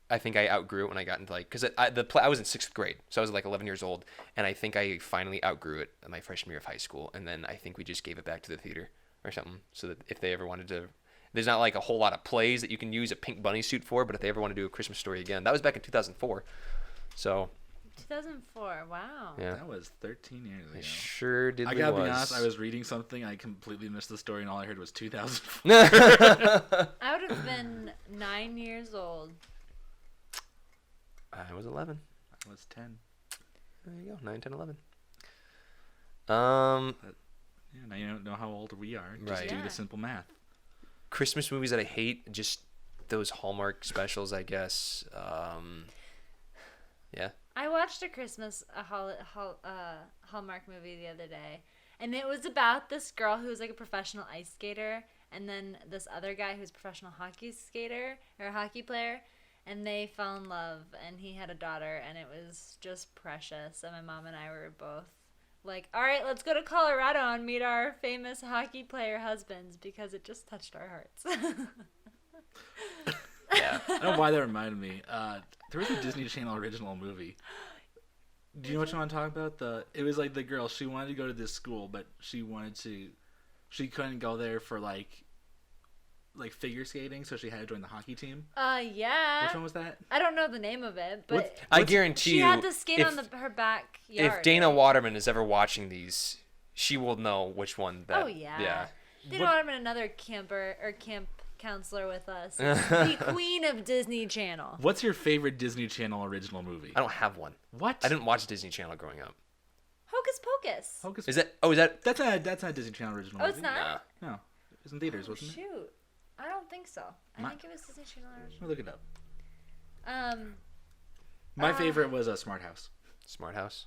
I think I outgrew it when I got into like, because I was in 6th grade, so I was like 11 years old, and I think I finally outgrew it my freshman year of high school, and then I think we just gave it back to the theater or something, so that if they ever wanted to, there's not like a whole lot of plays that you can use a pink bunny suit for, but if they ever want to do a Christmas Story again, that was back in 2004, so. 2004, wow. Yeah. That was 13 years ago. I sure did. I gotta be honest, I was reading something, I completely missed the story, and all I heard was 2004. I would have been 9 years old. I was 11. I was 10. There you go, 9, 10, 11. Yeah, now you don't know how old we are. Just Right. do Yeah. the simple math. Christmas movies that I hate, just those Hallmark specials, I guess. Yeah. I watched a Hallmark movie the other day, and it was about this girl who was like a professional ice skater, and then this other guy who's a professional hockey skater or a hockey player, and they fell in love, and he had a daughter, and it was just precious. And my mom and I were both like, all right, let's go to Colorado and meet our famous hockey player husbands, because it just touched our hearts. Yeah. I don't know why that reminded me. There was a Disney Channel original movie. Do you know what you want to talk about? It was like the girl, she wanted to go to this school, but she couldn't go there for like figure skating, so she had to join the hockey team. Yeah. Which one was that? I don't know the name of it, but I guarantee she you, had to skate on her backyard. if Dana Waterman is ever watching these, she will know which one that. Oh yeah. Yeah. Dana Waterman, another camper or camp counselor with us, the queen of Disney Channel. What's your favorite Disney Channel original movie? I don't have one. What? I didn't watch Disney Channel growing up. Hocus Pocus. Hocus. Is that? Oh, is that? That's not a Disney Channel original Oh, movie. it's not? Nah. No, it was in theaters, wasn't it? Shoot. I don't think so. I My- think it was Disney Channel Let original. me look it up. Um, My favorite was Smart House. Smart House.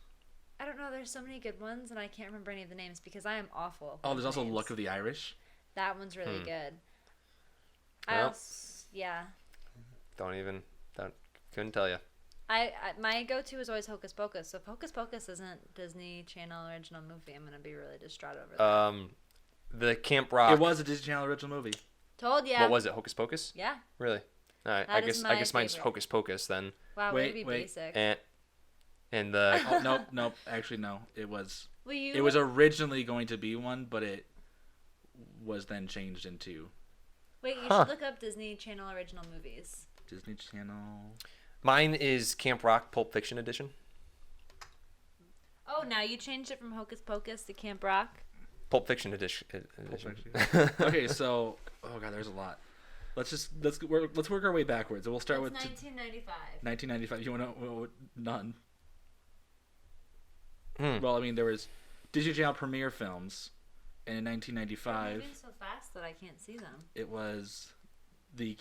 I don't know. There's so many good ones, and I can't remember any of the names because I am awful. Oh, with there's also names. Luck of the Irish. That one's really good. Well. Yeah. Couldn't tell you. I my go-to is always Hocus Pocus. So if Hocus Pocus isn't Disney Channel original movie, I'm gonna be really distraught over that. The Camp Rock. It was a Disney Channel original movie. Told ya. What was it? Hocus Pocus? Yeah. Really? All right. That is I guess my mine's favorite. Hocus Pocus then. Wow, Wait, way to be wait. basic. And the Oh, nope. Actually, no. It was. Will you? It was originally going to be one, but it was then changed into Wait, you Huh. should look up Disney Channel original movies. Disney Channel. mine is Camp Rock Pulp Fiction edition. Oh, now you changed it from Hocus Pocus to Camp Rock. Pulp Fiction edition. Okay, so god, there's a lot. Let's work our way backwards. We'll start with 1995. 1995. You want to none? Hmm. Well, I mean, there was Disney Channel premiere films, and in They're 1995 moving so fast that I can't see them. it was the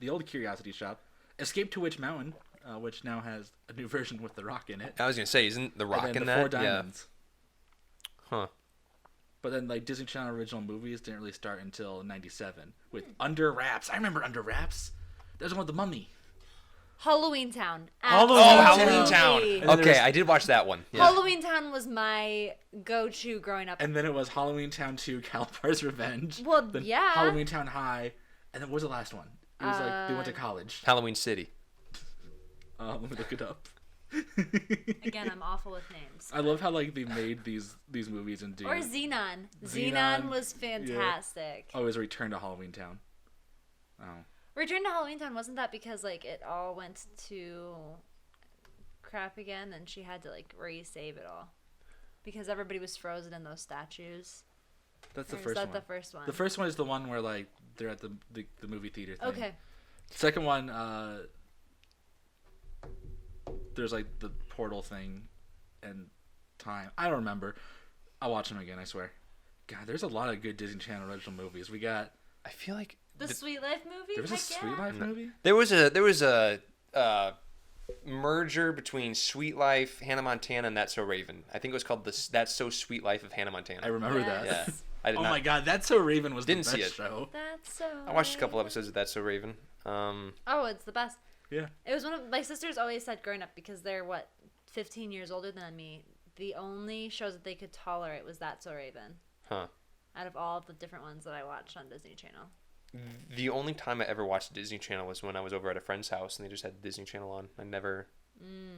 old Curiosity Shop, Escape to Witch Mountain, which now has a new version with The Rock in it. I was gonna say, isn't The Rock and then in the that? Four Diamonds. Yeah. Huh. But then, like, Disney Channel original movies didn't really start until 97 with Under Wraps. I remember Under Wraps. That was one with the mummy. Halloween Town. Halloween Oh, Town. Halloween Town. Absolutely. And then Okay, there's- I did watch that one. Yeah. Halloween Town was my go-to growing up. And then it was Halloween Town 2, Calabar's Revenge. Well, then yeah. Halloween Town High. And then what was the last one? It was like they went to college. Halloween City. Let me look it up. Again, I'm awful with names. I love how like they made these movies and do. Or Xenon. Xenon, Xenon was fantastic. Oh, it was Return to Halloween Town. Oh. Return to Halloween Town, wasn't that because like it all went to crap again and she had to like resave it all? Because everybody was frozen in those statues. That's the Or is first that one. the first one? The first one is the one where like they're at the movie theater thing. Okay. Second one, there's like the portal thing and time. I don't remember. I'll watch them again, I swear. God, there's a lot of good Disney Channel original movies. We got I feel like The Sweet Life movie? there was a Heck Sweet yeah. Life movie. there was a merger between Sweet Life, Hannah Montana, and That's So Raven. I think it was called That's So Sweet Life of Hannah Montana. I remember Yes. that. Yeah. I did Oh not. my God, That's So Raven was Didn't the see best it. show. That's so. I watched a couple episodes of That's So Raven. Oh, it's the best. Yeah. It was one of my sisters always said growing up because they're 15 years older than me. The only shows that they could tolerate was That's So Raven. Huh. Out of all the different ones that I watched on Disney Channel. The only time I ever watched Disney Channel was when I was over at a friend's house and they just had Disney Channel on. I never.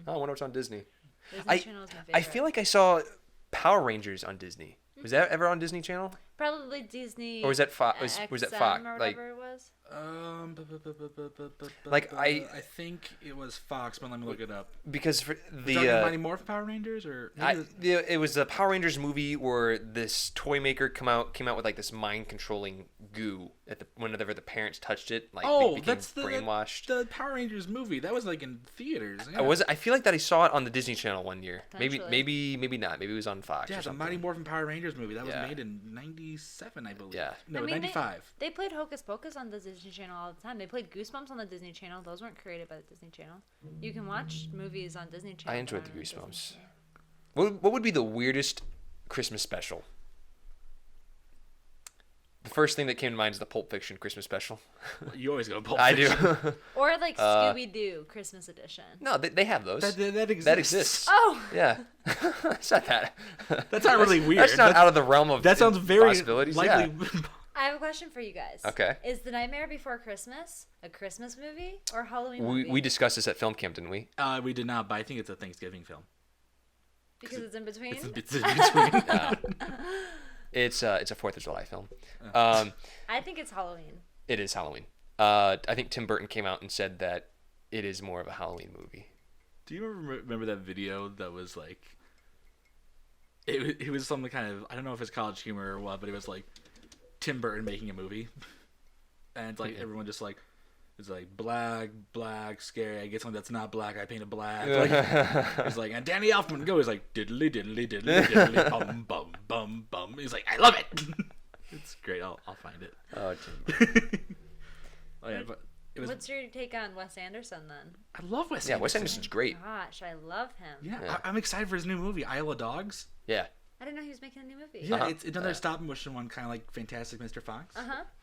Oh, I wonder what's on Disney. Disney Channel is my favorite. I feel like I saw Power Rangers on Disney. Was that ever on Disney Channel? Probably Disney. Or was that was that XM Fox? or Like, whatever it was. Like, I think it was Fox, but let me look it up. Because for The the Mighty Morphin Power Rangers, or maybe it was a Power Rangers movie where this toy maker came out with like this mind controlling goo whenever the parents touched it, like they became that's brainwashed. the Power Rangers movie. That was like in theaters. Yeah. I feel like that I saw it on the Disney Channel one year. Potentially. Maybe not. Maybe it was on Fox. Yeah, or the something. Mighty Morphin Power Rangers movie. That was Yeah. made in '97, I believe. Yeah. No, I mean, '95. They played Hocus Pocus on the Disney Channel all the time. They played Goosebumps on the Disney Channel. Those weren't created by the Disney Channel. You can watch movies on Disney Channel. I enjoyed that the aren't on Goosebumps. Disney Channel. What would be the weirdest Christmas special? The first thing that came to mind is the Pulp Fiction Christmas special. You always go Pulp I Fiction. do. Or like Scooby Doo Christmas edition. No, they have those. That exists. That exists. Oh, Yeah. It's not that. That's not really weird. That's not out of the realm of That sounds very possibilities. likely. Yeah. I have a question for you guys. Okay. Is The Nightmare Before Christmas a Christmas movie or a Halloween movie? We discussed this at film camp, didn't we? We did not, but I think it's a Thanksgiving film. Because it's in between? It's in between. It's a 4th of July film. I think it's Halloween. It is Halloween. I think Tim Burton came out and said that it is more of a Halloween movie. Do you remember that video that was like? It was some kind of, I don't know if it's college humor or what, but it was like Tim Burton making a movie, and it's like everyone just like, it's like black, scary. I get something that's not black. I paint it black. Like, it's like, and Danny Elfman goes like diddly diddly diddly diddly bum bum bum bum. He's like, I love it. It's great. I'll find it. Oh, Tim Burton. Oh yeah, but it was. What's your take on Wes Anderson then? I love Wes. Yeah, Anderson. Wes Anderson's great. Gosh, I love him. Yeah, I'm excited for his new movie, Isle of Dogs. Yeah. I didn't know he was making a new movie. Yeah, it's another stop motion one, kind of like Fantastic Mr. Fox.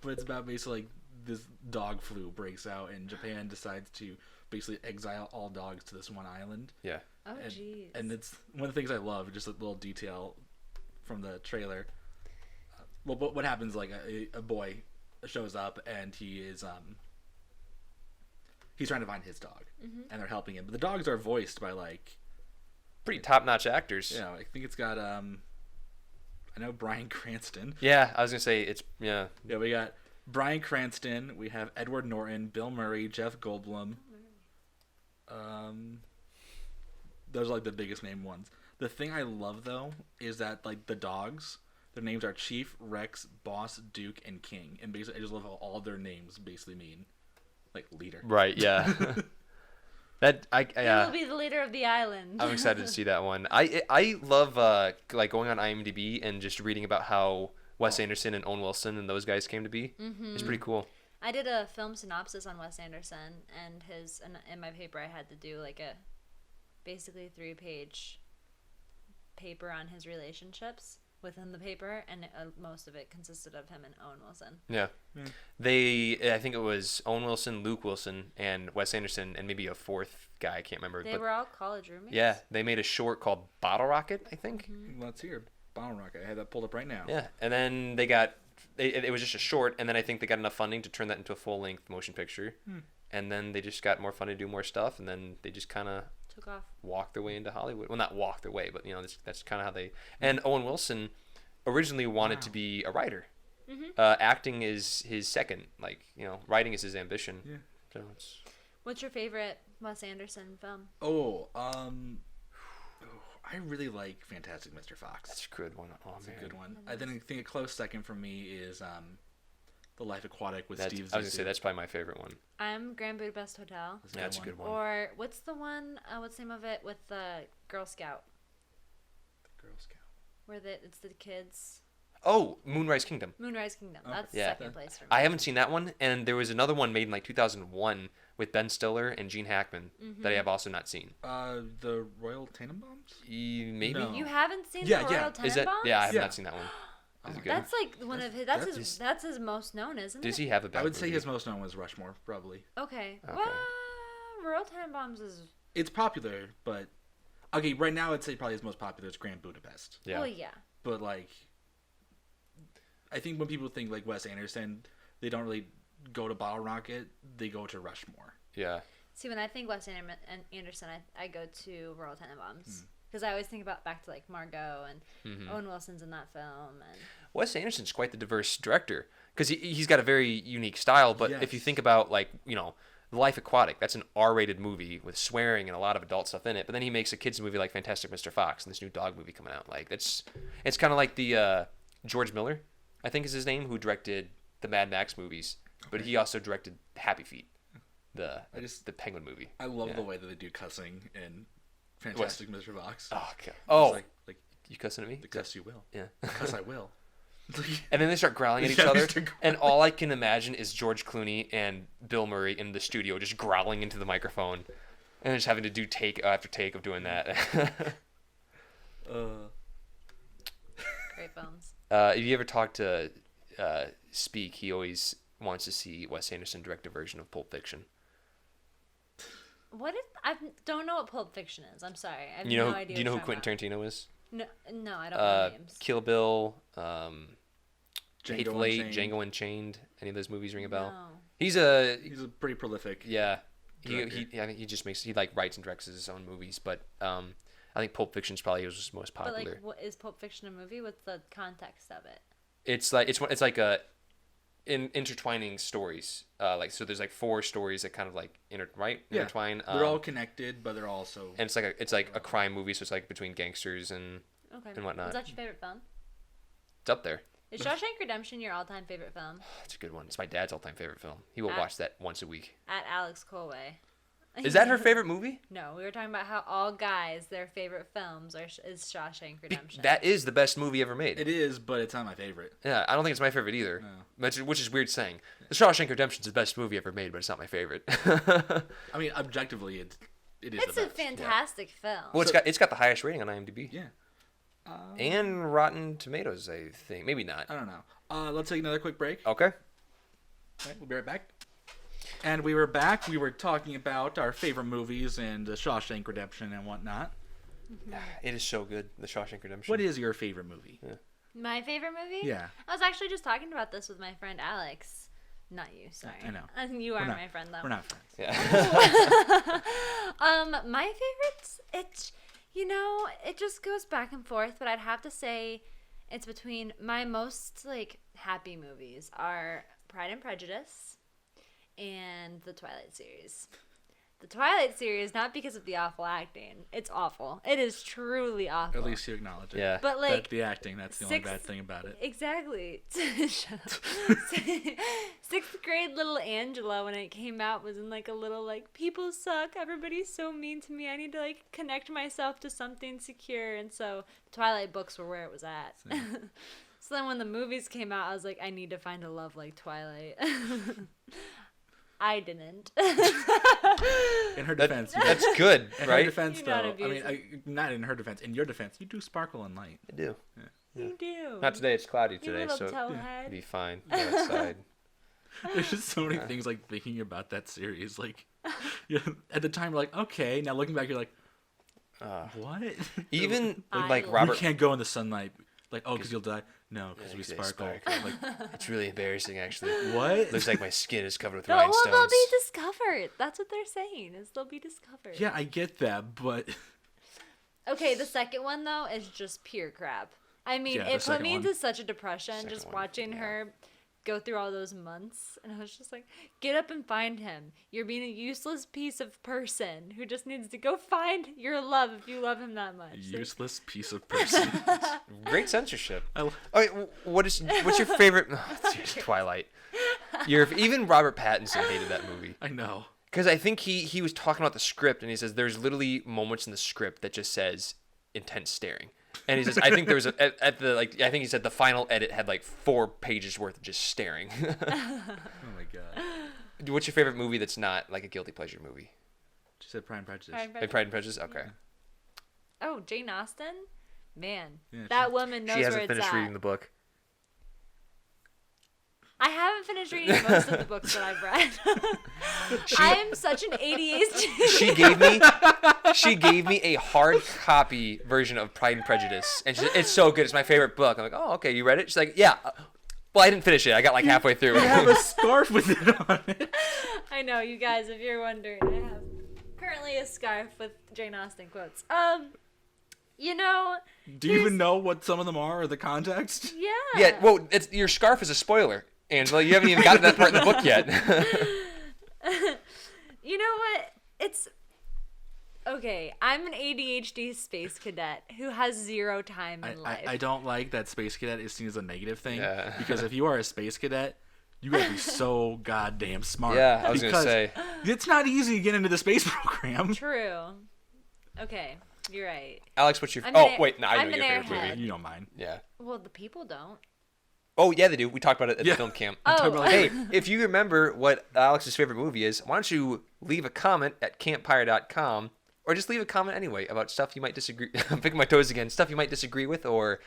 But it's about basically like this dog flu breaks out, and Japan decides to basically exile all dogs to this one island. Yeah. Oh, jeez. And it's one of the things I love, just a little detail from the trailer. Well, what happens? Like a boy shows up, and he is he's trying to find his dog, and they're helping him. But the dogs are voiced by like Pretty top-notch actors. I think it's got I know Bryan Cranston. Yeah, I was gonna say it's yeah. Yeah, we got Bryan Cranston. We have Edward Norton, Bill Murray, Jeff Goldblum. Those are like the biggest name ones. The thing I love though is that like the dogs, their names are Chief, Rex, Boss, Duke, and King, and basically I just love how all their names basically mean like leader. Right. Yeah. That He will be the leader of the island. I'm excited to see that one. I love like going on IMDb and just reading about how Wes Anderson and Owen Wilson and those guys came to be. It's pretty cool. I did a film synopsis on Wes Anderson, and in my paper I had to do like a basically 3-page paper on his relationships within the paper, and most of it consisted of him and Owen Wilson. Yeah. I think it was Owen Wilson, Luke Wilson, and Wes Anderson, and maybe a fourth guy. I can't remember. They were all college roommates. Yeah, they made a short called Bottle Rocket, I think. Let's hear Bottle Rocket. I have that pulled up right now. Yeah, and then they got it was just a short, and then I think they got enough funding to turn that into a full-length motion picture. And then they just got more funding to do more stuff, and then they just kind of Took off. walked their way into Hollywood. Well, not walked their way, but that's kind of how they. And Owen Wilson originally wanted to be a writer. Acting is his second. Like writing is his ambition. Yeah. So it's. What's your favorite Wes Anderson film? I really like Fantastic Mr. Fox. That's a good one. Oh, That's a good one. I think a close second for me is The Life Aquatic with Steve Zissou. I was gonna say that's probably my favorite one. I'm Grand Budapest Hotel. That's a good one. Or what's the one? What's the name of it with the Girl Scout? Girl Scout. Where it's the kids. Oh, Moonrise Kingdom. Moonrise Kingdom. That's Yeah. second place for me. I haven't seen that one, and there was another one made in like 2001 with Ben Stiller and Gene Hackman that I have also not seen. The Royal Tenenbaums? Maybe. No. You haven't seen Yeah, the yeah. Royal Tenenbaums? Is that? Yeah, I have Yeah. not seen that one. Is it good? That's like one of his. That's his most known, isn't it? Does he have a bad I would say movie? his most known was Rushmore, probably. Okay. Okay. Well, Royal Tenenbaums is. It's popular, but okay, right now I'd say probably his most popular is Grand Budapest. Yeah. Well, yeah. But like, I think when people think like Wes Anderson, they don't really go to Bottle Rocket; they go to Rushmore. Yeah. See, when I think Wes Anderson, I go to Royal Tenenbaums because I always think about back to like Margot and Owen Wilson's in that film. And Wes Anderson's quite the diverse director because he's got a very unique style. But if you think about like Life Aquatic, that's an R-rated movie with swearing and a lot of adult stuff in it. But then he makes a kids movie like Fantastic Mr. Fox and this new dog movie coming out. Like it's kind of like the George Miller, I think is his name, who directed the Mad Max movies, but he also directed Happy Feet, the Penguin movie. I love the way that they do cussing in Fantastic Mr. Fox. Oh, okay. Oh, like you cussing at me? the cuss you will. Yeah. Cuss I will. And then they start growling at each other, and all I can imagine is George Clooney and Bill Murray in the studio just growling into the microphone, and just having to do take after take of doing that. great films. If you ever talk to Speak, he always wants to see Wes Anderson direct a version of Pulp Fiction. What if I don't know what Pulp Fiction is? I'm sorry, I have You know, no idea. do you know who what you're Quentin talking Tarantino is? about. No, I don't know names. Kill Bill, Hateful Eight, Unchained. Django Unchained. Any of those movies ring a bell? No. He's a pretty prolific. yeah. director. I think he just makes like writes and directs his own movies, but I think Pulp Fiction's probably his most But popular. like, what is Pulp Fiction a movie? What's the context of it? It's like a intertwining stories. So there's like 4 stories that kind of like intertwine. They're all connected, but they're also. And it's like a crime movie, so it's like between gangsters and whatnot. Is that your favorite film? It's up there. Is Shawshank Redemption your all-time favorite film? It's a good one. It's my dad's all-time favorite film. He will Ah. watch that once a week. At Alex Colway. Is that her favorite movie? No, we were talking about how all guys, their favorite films is Shawshank Redemption. That is the best movie ever made. It is, but it's not my favorite. Yeah, I don't think it's my favorite either. No. Which is weird saying. The Shawshank Redemption is the best movie ever made, but it's not my favorite. I mean, objectively, it is It's the a best. fantastic film. Well, it's got the highest rating on IMDb. Yeah. And Rotten Tomatoes, I think. Maybe not. I don't know. Let's take another quick break. Okay. All right, we'll be right back. And we were back. We were talking about our favorite movies and Shawshank Redemption and whatnot. It is so good, The Shawshank Redemption. What is your favorite movie? My favorite movie? Yeah. I was actually just talking about this with my friend Alex. Not you, sorry. I know. You are We're not- my friend, though. We're not friends. Yeah. My favorites, it just goes back and forth, but I'd have to say it's between my most, happy movies are Pride and Prejudice and the Twilight series. The Twilight series, not because of the awful acting. It's awful. It is truly awful. At least you acknowledge it. Yeah. But, That's the acting. That's the only bad thing about it. Exactly. Shut up. 6th grade little Angela, when it came out, was in a little people suck. Everybody's so mean to me. I need to connect myself to something secure. And so Twilight books were where it was at. So then when the movies came out, I was like, I need to find a love like Twilight. I didn't. In her defense, That's good, in right? her defense, You're not though. I mean, abusive. not in her defense. In your defense, you do sparkle in light. I do. You do. Not today. It's cloudy You today, little so towhead. it'll be fine. Go outside. There's just so many things thinking about that series. At the time, you're like, okay. Now looking back, you're like, what? Even I like love- You Robert. can't go in the sunlight. Because you'll die. No, because we because they sparkle. sparkle. It's really embarrassing, actually. What? Looks like my skin is covered with No, well, rhinestones. they'll be discovered. That's what they're saying, is they'll be discovered. Yeah, I get that, but Okay, the second one, though, is just pure crap. I mean, Yeah, the it put second me one. into such a depression Second just one, watching yeah. her go through all those months. And I was just like, get up and find him. You're being a useless piece of person who just needs to go find your love if you love him that much. useless piece of person. Great censorship. I- Okay, what's your favorite? Twilight. Even Robert Pattinson hated that movie. I know. Because I think he was talking about the script, and he says there's literally moments in the script that just says intense staring. And he says, I think there was I think he said the final edit had 4 pages worth of just staring. Oh my god. What's your favorite movie that's not a guilty pleasure movie? She said Pride and Prejudice. Pride and Prejudice? Okay. Oh, Jane Austen? Man, Yeah, that woman knows She where hasn't it's finished at. reading the book. I haven't finished reading most of the books that I've read. I am such an ADHD. She gave me a hard copy version of Pride and Prejudice, and she said, it's so good. It's my favorite book. I'm like, oh, okay, you read it? She's like, yeah. Well, I didn't finish it. I got halfway through. I have a scarf with it on it. I know, you guys, if you're wondering, I have currently a scarf with Jane Austen quotes. You know. Do you even know what some of them are or the context? Yeah. Yeah, well, your scarf is a spoiler, Angela. You haven't even gotten to that part in the book yet. You know what? It's okay. I'm an ADHD space cadet who has 0 time in life. I don't like that space cadet is seen as a negative thing. Yeah. Because if you are a space cadet, you gotta be so goddamn smart. Yeah, I was gonna Because say. it's not easy to get into the space program. True. Okay, you're right. Alex, what's your... I'm Oh, an- wait, no, I I'm know an your favorite airhead. movie. You don't mind. Yeah. Well, the people don't. Oh, yeah, they do. We talked about it at Yeah. the film camp. Oh. Hey, if you remember what Alex's favorite movie is, why don't you leave a comment at camppyre.com, or just leave a comment anyway about stuff you might disagree... I'm picking my toes again. Stuff you might disagree with, or,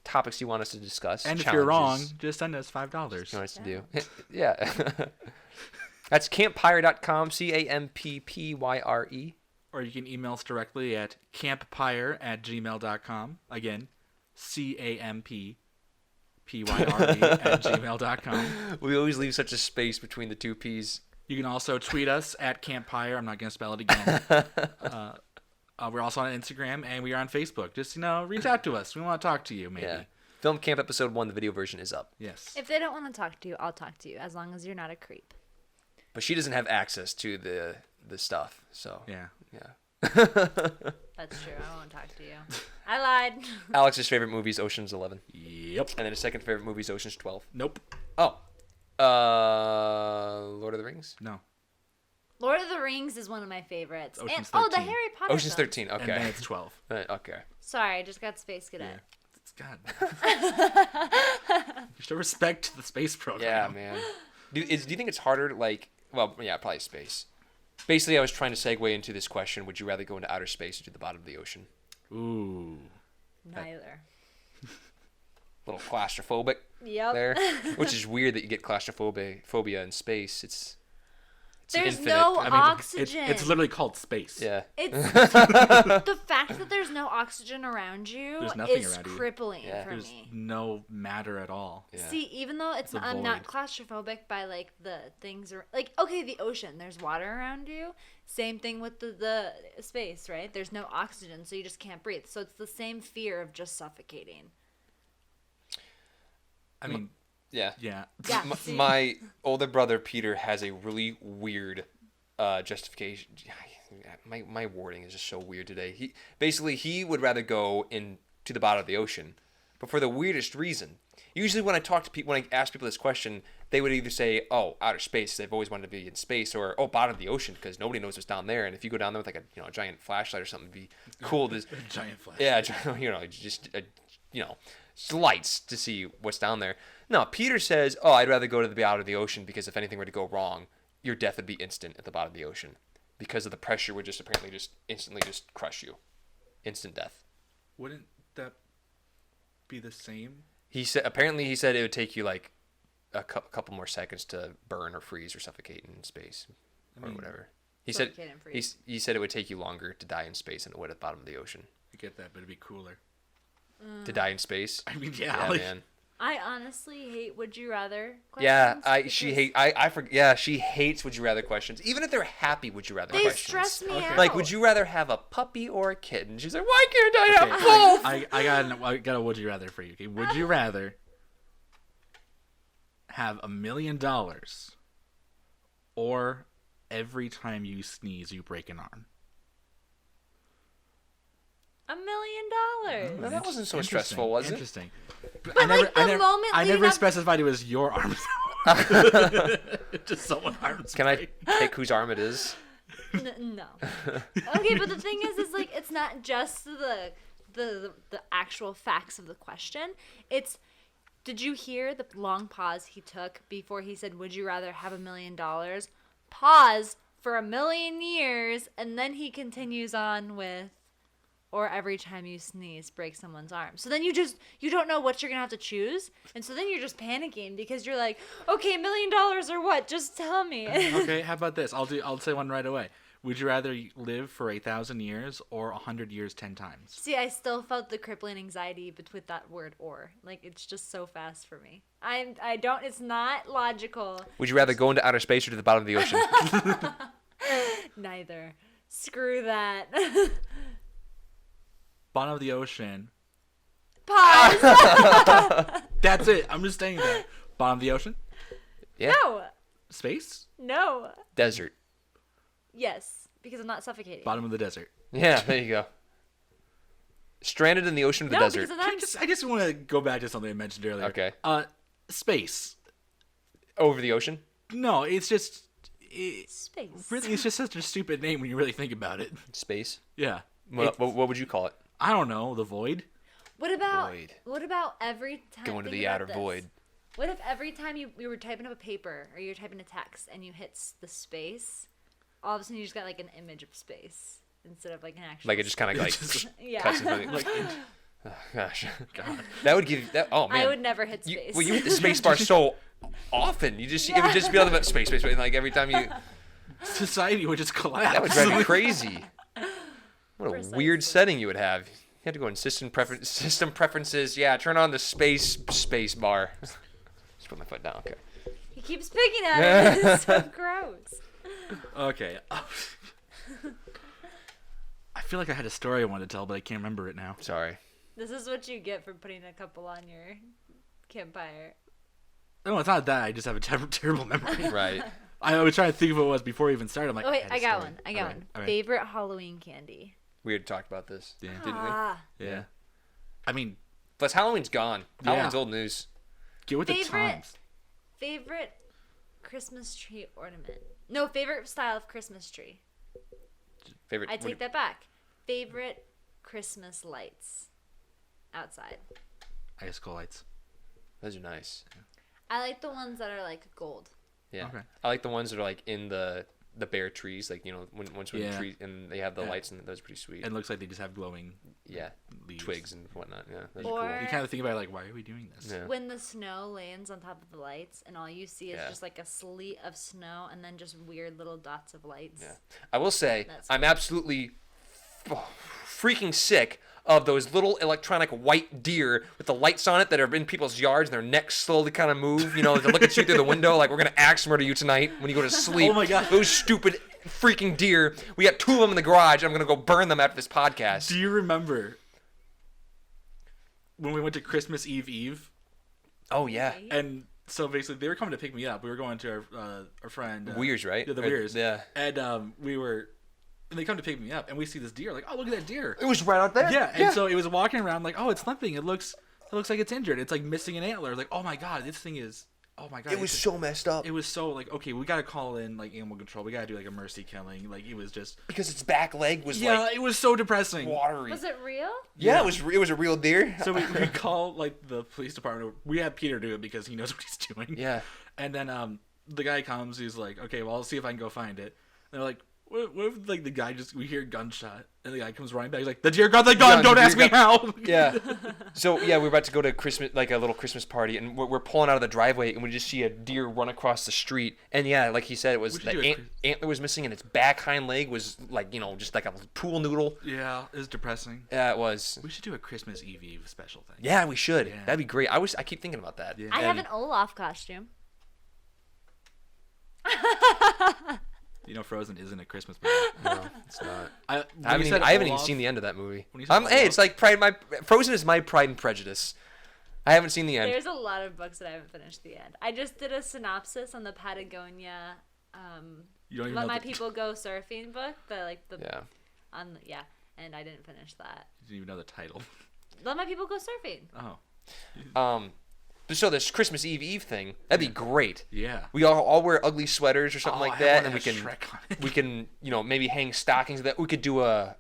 topics you want us to discuss. And if you're wrong, challenges just send us $5. you want us to do. Yeah. That's camppyre.com, CAMPPYRE. Or you can email us directly at camppyre@gmail.com. Again, CAMPPYRE@gmail.com. We always leave such a space between the two P's. You can also tweet us at Camp Pyre. I'm not going to spell it again. We're also on Instagram, and we are on Facebook. Just, reach out to us. We want to talk to you, maybe. Yeah. Film Camp Episode 1, the video version is up. Yes. If they don't want to talk to you, I'll talk to you as long as you're not a creep. But she doesn't have access to the stuff, so... Yeah. Yeah. That's true. I won't talk to you. I lied. Alex's favorite movie is Ocean's 11. Yep. And then his second favorite movie is Ocean's 12. Nope. Oh. Lord of the Rings? No. Lord of the Rings is one of my favorips. Ocean's and the 13. Harry Potter Ocean's films. 13, And then okay. it's 12. Okay. Sorry, I just got Space Cadet. It's God. You should respect the space Yeah, program. man. Do you think it's harder, probably space. Basically, I was trying to segue into this question. Would you rather go into outer space or to the bottom of the ocean? Ooh. Neither. A little claustrophobic Yep. there. Which is weird that you get claustrophobia in space. It's There's infinite. no I mean, oxygen. it's literally called space. Yeah. It's the fact that there's no oxygen around you There's nothing is around you. crippling Yeah. for There's me. no matter at all. Yeah. See, even though It's a I'm not void. claustrophobic by the things the ocean, there's water around you. Same thing with the space, right? There's no oxygen, so you just can't breathe. So it's the same fear of just suffocating. I mean, Yeah. yeah. Yeah. My older brother Peter has a really weird justification. My wording is just so weird today. He would rather go to the bottom of the ocean, but for the weirdest reason. Usually when I talk to people, when I ask people this question, they would either say, "Oh, outer space. They've always wanted to be in space," or "Oh, bottom of the ocean because nobody knows what's down there." And if you go down there with a giant flashlight or something, it'd be cool to Giant flash. yeah, just lights to see what's down there. No, Peter says, "Oh, I'd rather go to the bottom of the ocean because if anything were to go wrong, your death would be instant at the bottom of the ocean because of the pressure would just apparently just instantly just crush you, instant death." Wouldn't that be the same? He said it would take you like a couple more seconds to burn or freeze or suffocate in space or whatever. He said Suffocate and freeze. he said it would take you longer to die in space than it would at the bottom of the ocean. I get that, but it'd be cooler. To die in space. I mean, yeah. Yeah, like, man. I honestly hate would you rather Yeah, questions. she hates would you rather questions. Even if they're happy would you rather They questions. stress me Okay. out. Like, would you rather have a puppy or a kitten? She's like, why can't I Okay, have both? I got a would you rather for you. Okay, would you rather have $1 million or every time you sneeze you break an arm? $1 million. No, that wasn't so Interesting, stressful, was it? Interesting. But moment I leading never up- specified it was your arm. Just someone arms. Can I break. pick whose arm it is? No. Okay, but the thing is it's not just the actual facts of the question. It's, did you hear the long pause he took before he said, "Would you rather have $1 million?" Pause for 1,000,000 years, and then he continues on with, or every time you sneeze, break someone's arm. So then you don't know what you're gonna have to choose, and so then you're just panicking because you're like, okay, $1 million or what? Just tell me. Okay, how about this? I'll say one right away. Would you rather live for 8,000 years or 100 years 10 times? See, I still felt the crippling anxiety with that word "or." Like, it's just so fast for me. I don't. It's not logical. Would you rather go into outer space or to the bottom of the ocean? Neither. Screw that. bottom of the ocean. Pause. That's it. I'm just saying that. Bottom of the ocean. Yeah. No. Space. No. Desert. Yes, because I'm not suffocating. Bottom of the desert. Yeah, there you go. Stranded in the ocean of the no, desert. because I'm not. I just want to go back to something I mentioned earlier. Okay. Space. Over the ocean? No, it's just. Space. Really, it's just such a stupid name when you really think about it. Space? Yeah. What would you call it? I don't know. The void. What about Void. What about every time? Go into think the about outer this. void. What if every time you were typing up a paper or you're typing a text and you hit the space, all of a sudden you just got like an image of space instead of like an actual. Like it just kind of like yeah. cuts into Like, oh, gosh. God. That would give you that. Oh man. I would never hit You, space. well, you hit the space bar so often. You just it would just be all about space, and like every time you. society would just collapse. That would drive you crazy. What a Precisely. weird setting you would have. You had to go in system preferences. Yeah, turn on the space bar. Just put my foot down. Okay. He keeps picking at it. It's so gross. Okay. I feel like I had a story I wanted to tell, but I can't remember it now. Sorry. This is what you get for putting a couple on your campfire. No, it's not that. I just have a terrible memory. Right. I was trying to think of what it was before we even started. I'm like, Oh wait, had a I got story. one. I got one. All right. Favorite Halloween candy. We had talked about this, Yeah. didn't we? Ah. Yeah. I mean, Plus, Halloween's gone. Yeah. Halloween's old news. get with the Favorite- times. Favorite Christmas tree ornament. No, favorite style of Christmas tree. Favorite. I take that back. Favorite Christmas lights outside. Ice cold lights. Those are nice. I like the ones that are like gold. Yeah. Okay. I like the ones that are like in the bare trees, like once the Yeah. tree and they have the Yeah. lights and those are pretty sweet. And it looks like they just have glowing Yeah. leaves. Twigs and whatnot. Yeah. Those Or- are cool. You kind of think about it like, why are we doing this? Yeah. When the snow lands on top of the lights and all you see is Yeah. just like a sleet of snow and then just weird little dots of lights. Yeah. I will say That's I'm absolutely freaking sick of those little electronic white deer with the lights on it that are in people's yards and their necks slowly kind of move. You know, they look at you through the window like we're gonna axe murder you tonight when you go to sleep. Oh my God. Those stupid freaking deer. We got 2 of them in the garage. I'm gonna go burn them after this podcast. Do you remember when we went to Christmas Eve? Oh yeah. Right? And so basically, they were coming to pick me up. We were going to our friend. Weirs, right? Yeah, the Or- Weirs. Yeah. And and they come to pick me up, and we see this deer. Like, oh, look at that deer. It was right out there. Yeah, and so it was walking around like, oh, it's limping. It looks like it's injured. It's like missing an antler. Like, oh my God, this thing is. Oh my God. It was so messed up. It was so like, okay, we gotta call in like animal control. We gotta do like a mercy killing. Like it was just. Because its back leg was Yeah, like it was so depressing. watery. Was it real? Yeah, it was a real deer. So we call like the police department. We had Peter do it because he knows what he's doing. Yeah. And then the guy comes. He's like, okay, well, I'll see if I can go find it. And they're like, what if like the guy we hear gunshot and the guy comes running back. He's like, the deer got the gun. Gun, Don't the ask deer me how. Yeah. So yeah, we're about to go to Christmas, like a little Christmas party, and we're pulling out of the driveway, and we just see a deer run across the street. And yeah, like he said, it was We should do the a antler was missing, and its back hind leg was like just like a pool noodle. Yeah, it was depressing. Yeah, it was. We should do a Christmas Eve special thing. Yeah, we should. Yeah. That'd be great. I keep thinking about that. Yeah. I have And- an Olaf costume. You know, Frozen isn't a Christmas movie. No, it's not. I I haven't even seen the end of that movie. When you said Hey, Olaf- it's like Frozen is my Pride and Prejudice. I haven't seen the end. There's a lot of books that I haven't finished the end. I just did a synopsis on the Patagonia You don't even Let know My the, People Go Surfing book. Yeah. And I didn't finish that. You didn't even know the title. Let My People Go Surfing. Oh, So this Christmas Eve thing, that'd be great. yeah. We all wear ugly sweaters or something Oh, like I have that, one and we that can has Shrek on it. we can maybe hang stockings. That we could do a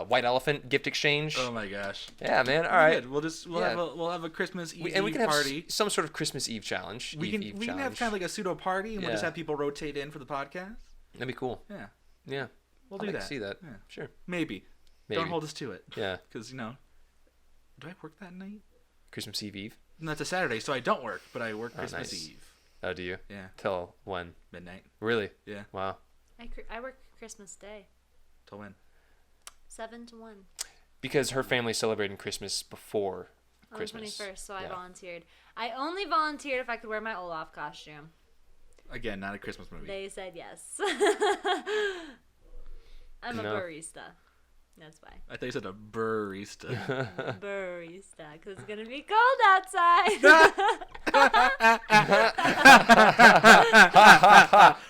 white elephant gift exchange. Oh my gosh. Yeah, man. All right. Good. We'll have a Christmas Eve, And we can have party. some sort of Christmas Eve challenge. We can Eve have challenge. kind of like a pseudo party, and we'll just Yeah. have people rotate in for the podcast. That'd be cool. Yeah, Yeah. we'll I'd do like that. to see that. Yeah. Sure. Maybe. Maybe. Don't hold us to it. Yeah. Because do I work that night? Christmas Eve. And that's a Saturday, so I don't work, but I work Christmas nice. Eve. Oh, do you? Yeah, Till when? midnight. Really? Yeah, Wow. I work Christmas Day. till when? 7 to 1. Because her family's celebrating Christmas before On Christmas. the 21st, so I Yeah. volunteered. I only volunteered if I could wear my Olaf costume. Again, not a Christmas movie. They said yes. I'm a No. barista. That's why. I thought you said a barista. Barista, because it's gonna be cold outside.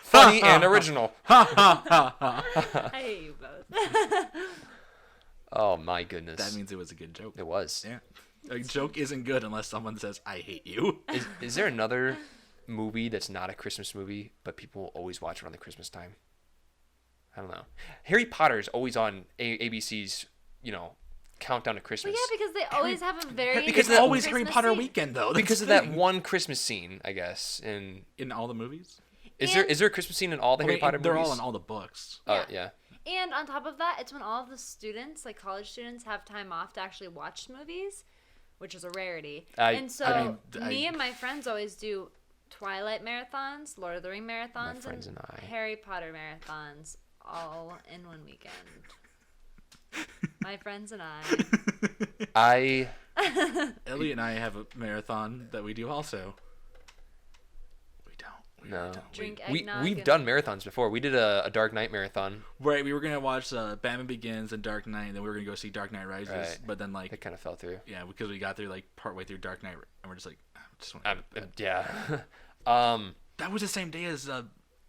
Funny and original. I hate you both. Oh my goodness. That means it was a good joke. It was. Yeah. A joke isn't good unless someone says, I hate you. Is there another movie that's not a Christmas movie, but people always watch around the Christmas time? I don't know. Harry Potter's always on ABC's, countdown to Christmas. Well, yeah, because they always have a very Because it's always Harry Christmas Potter scene. weekend, though. Because of that one Christmas scene, I guess. In all the movies? Is there a Christmas scene in all the Harry Potter they're movies? all in all the books. Yeah. And on top of that, it's when all of the students, like college students, have time off to actually watch movies, which is a rarity. Me and my friends always do Twilight marathons, Lord of the Ring marathons, My friends and I. Harry Potter marathons, all in one weekend. My friends and I. Elliot and I have a marathon that we do also. No. Drink eggnog. We've done marathons before. We did a Dark Knight marathon. Right, we were going to watch Batman Begins and Dark Knight, and then we were going to go see Dark Knight Rises. Right. But then, It kind of fell through. yeah, because we got there, partway through Dark Knight, and we're just like, I just want to Yeah. That was the same day as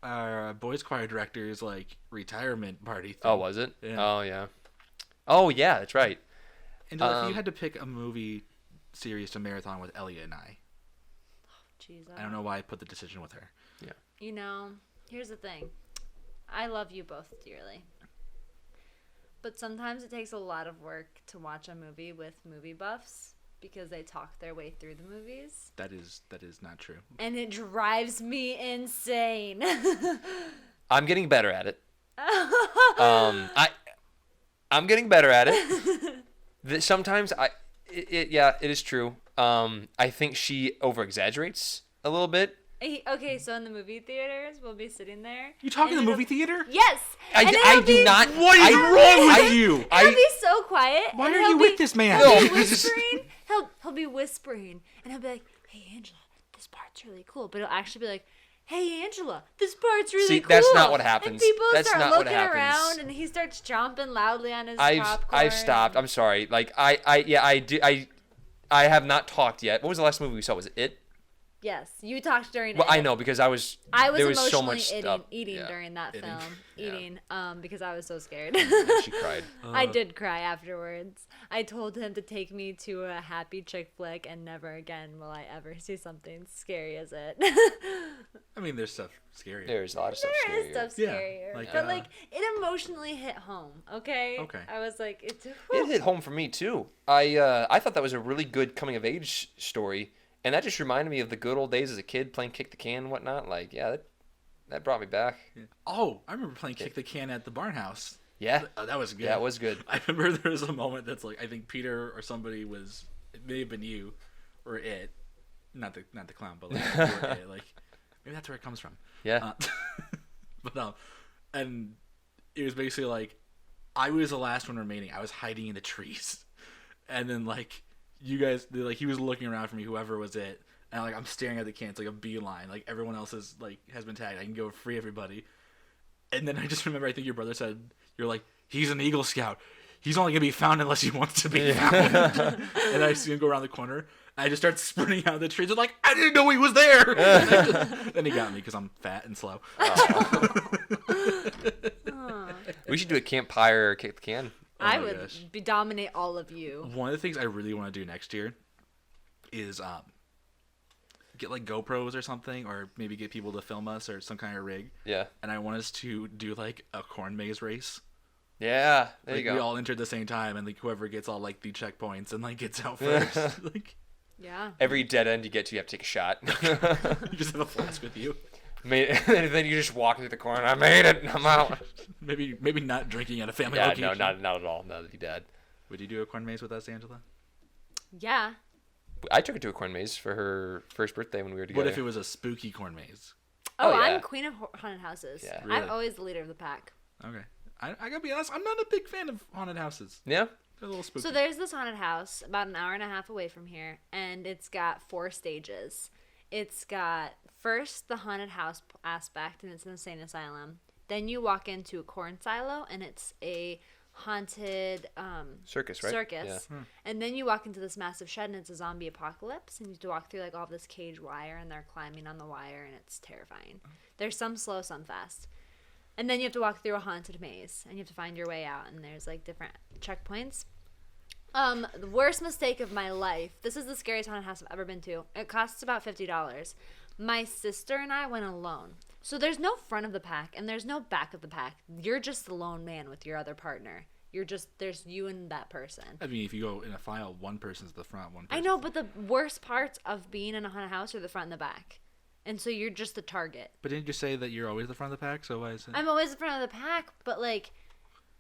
our boys choir director's, retirement party thing. Oh, was it? Yeah. Oh, yeah. Oh, yeah, that's right. And if you had to pick a movie series to marathon with Elliot and I don't know why I put the decision with her. Yeah. Here's the thing. I love you both dearly. But sometimes it takes a lot of work to watch a movie with movie buffs because they talk their way through the movies. That is not true. And it drives me insane. I'm getting better at it. I'm getting better at it. Sometimes it is true. I think she over-exaggerates a little bit. Okay, so in the movie theaters, we'll be sitting there. You talking the movie theater? Yes. I do not. What is wrong with you? He'll be so quiet. Why and are he'll you be- with this man? He'll be whispering. He'll be whispering, and he'll be like, "Hey, Angela, this part's really cool," but he'll actually be like, "Hey, Angela, this part's really cool." See, that's not what happens. And people That's start not what looking happens. around, and he starts chomping loudly on his popcorn. I've stopped. I'm sorry. I have not talked yet. What was the last movie we saw? Was it It? Yes, you talked during. Well, it. I know because there was emotionally so much eating yeah. during that Eating. film, because I was so scared. Yeah, she cried. I did cry afterwards. I told him to take me to a happy chick flick, and never again will I ever see something scary as it. I mean, there's stuff scary. There's a lot of stuff There scarier. is stuff Yeah, scarier, but it emotionally hit home. Okay. Okay. I was like, It hit home for me too. I thought that was a really good coming of age story. And that just reminded me of the good old days as a kid playing kick the can and whatnot. That brought me back. Yeah. Oh, I remember playing kick the can at the barn house. Yeah. That was good. Yeah, it was good. I remember there was a moment that's I think Peter or somebody was, it may have been you, or it, not the clown, but you were it. Maybe that's where it comes from. Yeah. But no, and it was basically I was the last one remaining. I was hiding in the trees, and then you guys, he was looking around for me, whoever was it, and I'm staring at the can. It's like a beeline. Everyone else has been tagged. I can go free everybody. And then I just remember, I think your brother said, you're like, he's an Eagle Scout. He's only gonna be found unless he wants to be found. And I see him go around the corner. And I just start sprinting out of the trees. I'm like, I didn't know he was there. Then he got me because I'm fat and slow. We should do a Camp Pyre kick the can. I my would gosh. dominate all of you. One of the things I really want to do next year is get GoPros or something, or maybe get people to film us or some kind of rig. Yeah. And I want us to do a corn maze race. Yeah. There you go. We all enter at the same time, and whoever gets all the checkpoints and gets out first. Yeah. Every dead end you get to, you have to take a shot. You just have a flask with you. And then you just walk through the corner. I made it. I'm out. Maybe not drinking at a family Yeah, location. no, not at all. No, that'd be bad. Would you do a corn maze with us, Angela? Yeah. I took her to a corn maze for her first birthday when we were together. What if it was a spooky corn maze? Oh, Oh, yeah. I'm queen of haunted houses. Yeah. Really? I'm always the leader of the pack. Okay. I gotta be honest, I'm not a big fan of haunted houses. Yeah. They're a little spooky. So there's this haunted house about an hour and a half away from here, and it's got 4 stages. It's got first the haunted house aspect, and it's an insane asylum. Then you walk into a corn silo, and it's a haunted Circus, right? circus. Yeah. And then you walk into this massive shed and it's a zombie apocalypse, and you have to walk through like all this cage wire, and they're climbing on the wire, and it's terrifying. There's some slow, some fast. And then you have to walk through a haunted maze, and you have to find your way out, and there's like different checkpoints. The worst mistake of my life. This is the scariest haunted house I've ever been to. It costs about $50. My sister and I went alone. So there's no front of the pack and there's no back of the pack. You're just the lone man with your other partner. There's you and that person. I mean, if you go in a file, one person's the front, one person. I know, but the worst parts of being in a haunted house are the front and the back. And so you're just the target. But didn't you say that you're always the front of the pack? So why is it? I'm always the front of the pack, but like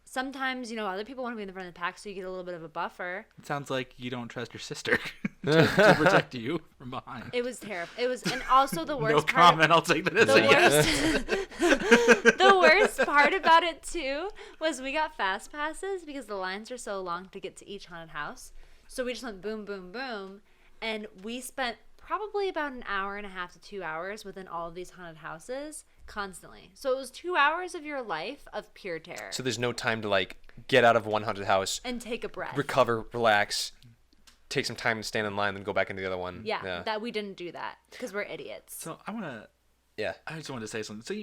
sometimes, other people want to be in the front of the pack, so you get a little bit of a buffer. It sounds like you don't trust your sister to protect you from behind. It was terrible. It was, and also the worst No comment. I'll take that as a yes. The worst part about it too was we got fast passes because the lines are so long to get to each haunted house. So we just went boom, boom, boom, and we spent probably about an hour and a half to 2 hours within all of these haunted houses constantly. So it was 2 hours of your life of pure terror. So there's no time to like get out of one haunted house and take a breath, recover, relax, take some time to stand in line, then go back into the other one. Yeah. That we didn't do that because we're idiots. So I just wanted to say something. So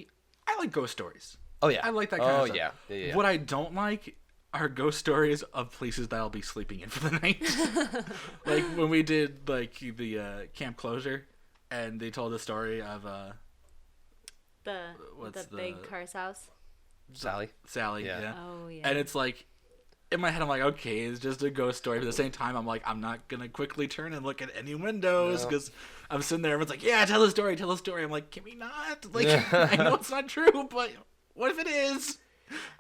I like ghost stories. Oh yeah. I like that kind of stuff. Yeah. What I don't like are ghost stories of places that I'll be sleeping in for the night. Like when we did like the camp closure, and they told the story of the big car's house. Sally. Yeah. Oh yeah. And it's like, in my head, I'm like, okay, it's just a ghost story. But at the same time, I'm like, I'm not gonna quickly turn and look at any windows because I'm sitting there. Everyone's like, yeah, tell a story. I'm like, can we not? Like, I know it's not true, but what if it is?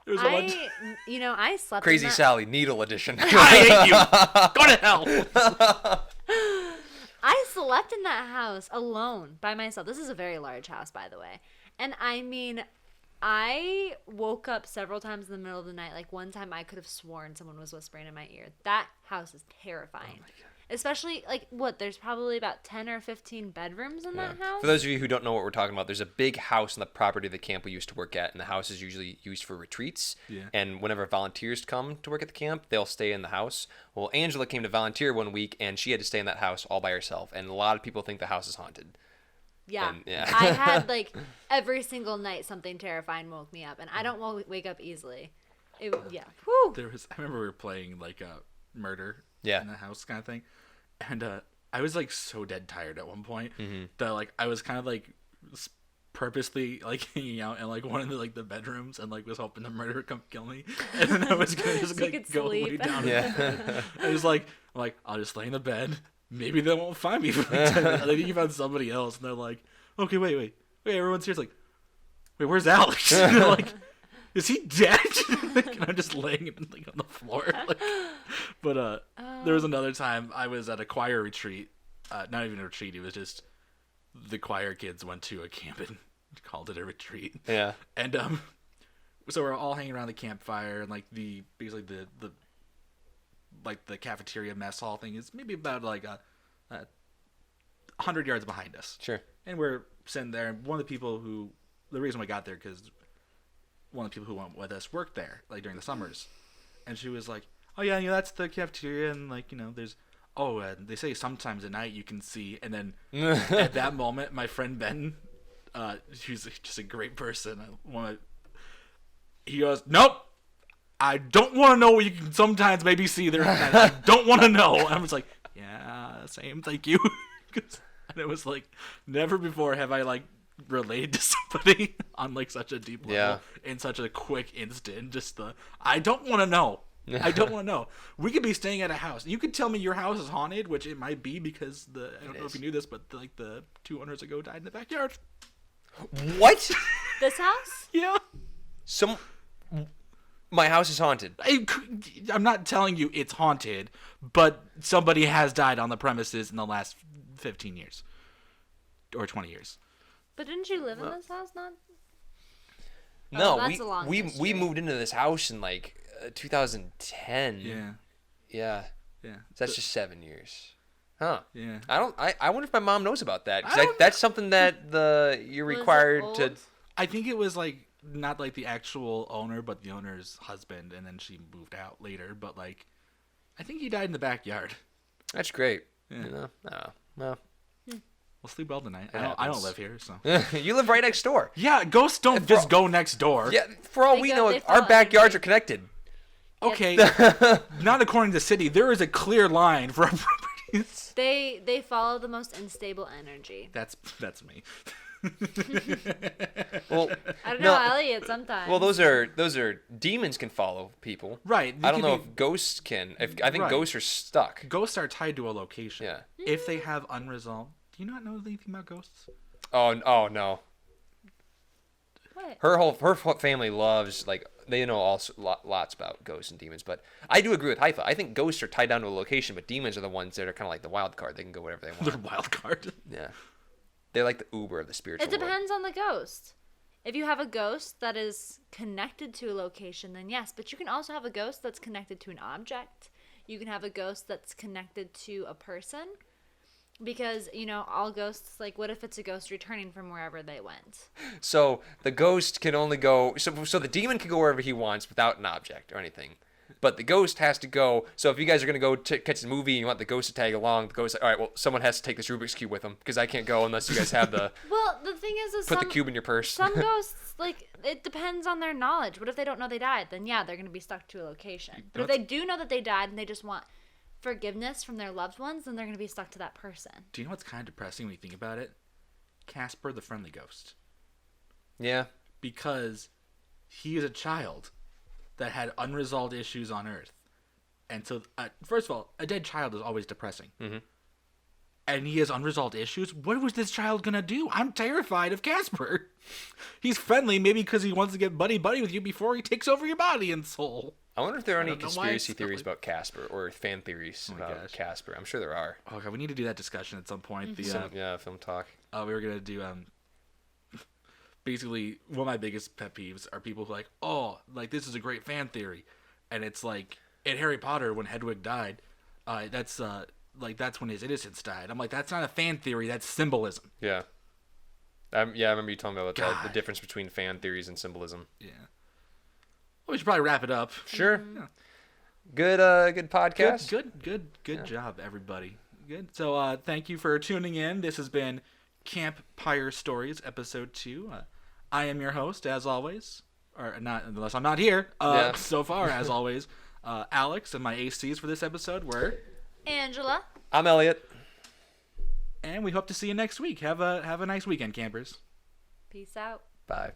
I slept. Crazy Sally Needle Edition. I hate you. Go to hell. I slept in that house alone by myself. This is a very large house, by the way. And I mean, I woke up several times in the middle of the night. Like one time I could have sworn someone was whispering in my ear. That house is terrifying. Oh my God. Especially, there's probably about 10 or 15 bedrooms in that house? For those of you who don't know what we're talking about, there's a big house on the property of the camp we used to work at, and the house is usually used for retreats. Yeah. And whenever volunteers come to work at the camp, they'll stay in the house. Well, Angela came to volunteer one week, and she had to stay in that house all by herself, and a lot of people think the house is haunted. Yeah. And, yeah. I had, every single night something terrifying woke me up, and I don't wake up easily. Whew. I remember we were playing, a murder in the house kind of thing. And I was so dead tired at one point that I was kind of purposely hanging out in one of the bedrooms and was hoping the murderer come kill me, and then I was gonna just go lay down. Yeah. I was I'm like, I'll just lay in the bed. Maybe they won't find me for 10 minutes. I think you found somebody else, and they're like, okay, wait, everyone's here. It's like, wait, where's Alex? And they're like, is he dead? And I'm just laying on the floor. But there was another time I was at a choir retreat. Not even a retreat. It was just the choir kids went to a camp and called it a retreat. Yeah. And so we're all hanging around the campfire, and basically the cafeteria mess hall thing is maybe about 100 yards behind us. Sure. And we're sitting there, and the reason we got there because one of the people who went with us worked there during the summers, and she was like, oh yeah, that's the cafeteria, and there's they say sometimes at night you can see. And then at that moment, my friend Ben, he's just a great person, he goes, nope, I don't want to know what you can sometimes maybe see there at night. I don't want to know. And I was like, yeah, same, thank you. And it was never before have I related to somebody on such a deep level in such a quick instant. Just I don't want to know. I don't want to know. We could be staying at a house. You could tell me your house is haunted, which it might be because I don't know if you knew this, but the 2 owners ago died in the backyard. What? This house? Yeah. My house is haunted. I'm not telling you it's haunted, but somebody has died on the premises in the last 15 years or 20 years. But didn't you live in this house? No, we moved into this house in 2010. Yeah. Yeah. So that's just 7 years. Huh. Yeah. I wonder if my mom knows about that, because that's something that you're required to. I think it was not like the actual owner, but the owner's husband, and then she moved out later. But like, I think he died in the backyard. That's great. Yeah. You know? Oh, well. We'll sleep well tonight. It I don't happens. live here, so. You live right next door. Yeah, ghosts don't just go next door. Yeah, for all They we go- know, they our follow backyards energy. are connected. Okay, not according to the city. There is a clear line for our properties. They follow the most unstable energy. That's me. Well, I don't know, No. Elliot. Sometimes. well, those are demons can follow people. Right. I don't know if ghosts can. I think Right. ghosts are stuck. Ghosts are tied to a location. Yeah. If they have unresolved. Do you not know anything about ghosts? Oh no. What? Her family loves they know lots about ghosts and demons. But I do agree with Haifa. I think ghosts are tied down to a location, but demons are the ones that are kind of like the wild card. They can go wherever they They're want. wild card. Yeah. They're like the Uber of the spiritual It world. depends on the ghost. If you have a ghost that is connected to a location, then yes. But you can also have a ghost that's connected to an object. You can have a ghost that's connected to a person. Because, all ghosts, like, what if it's a ghost returning from wherever they went? So the ghost can only go. So the demon can go wherever he wants without an object or anything, but the ghost has to go. So if you guys are gonna go catch the movie and you want the ghost to tag along, the ghost, all right, well, someone has to take this Rubik's cube with them because I can't go unless you guys have the Well, the thing is put the cube in your purse. some ghosts, like, it depends on their knowledge. What if they don't know they died? Then, yeah, they're going to be stuck to a location. But if they do know that they died and they just want forgiveness from their loved ones, then they're going to be stuck to that person. Do you know what's kind of depressing when you think about it? Casper the Friendly Ghost. Yeah. Because he is a child that had unresolved issues on Earth. And so, first of all, a dead child is always depressing. Mm-hmm. And he has unresolved issues. What was this child going to do? I'm terrified of Casper. He's friendly maybe because he wants to get buddy-buddy with you before he takes over your body and soul. I wonder if there are any don't know why it's conspiracy still theories like- about Casper or fan theories my about gosh. Casper. I'm sure there are. Oh, God, we need to do that discussion at some point. The Film talk. we were gonna do basically one of my biggest pet peeves are people who are like, oh, like this is a great fan theory, and it's like in Harry Potter when Hedwig died, that's when his innocence died. I'm like, that's not a fan theory, that's symbolism. Yeah. I remember you telling me about the God. difference between fan theories and symbolism. Yeah. Well, we should probably wrap it up. Sure. Yeah. Good podcast. Good job, everybody. Good. So, thank you for tuning in. This has been Camp Pyre Stories, episode 2. I am your host, as always, or not unless I'm not here. Yeah. So far, as always, Alex, and my ACs for this episode were, Angela. I'm Elliot. and we hope to see you next week. Have a nice weekend, campers. Peace out. Bye.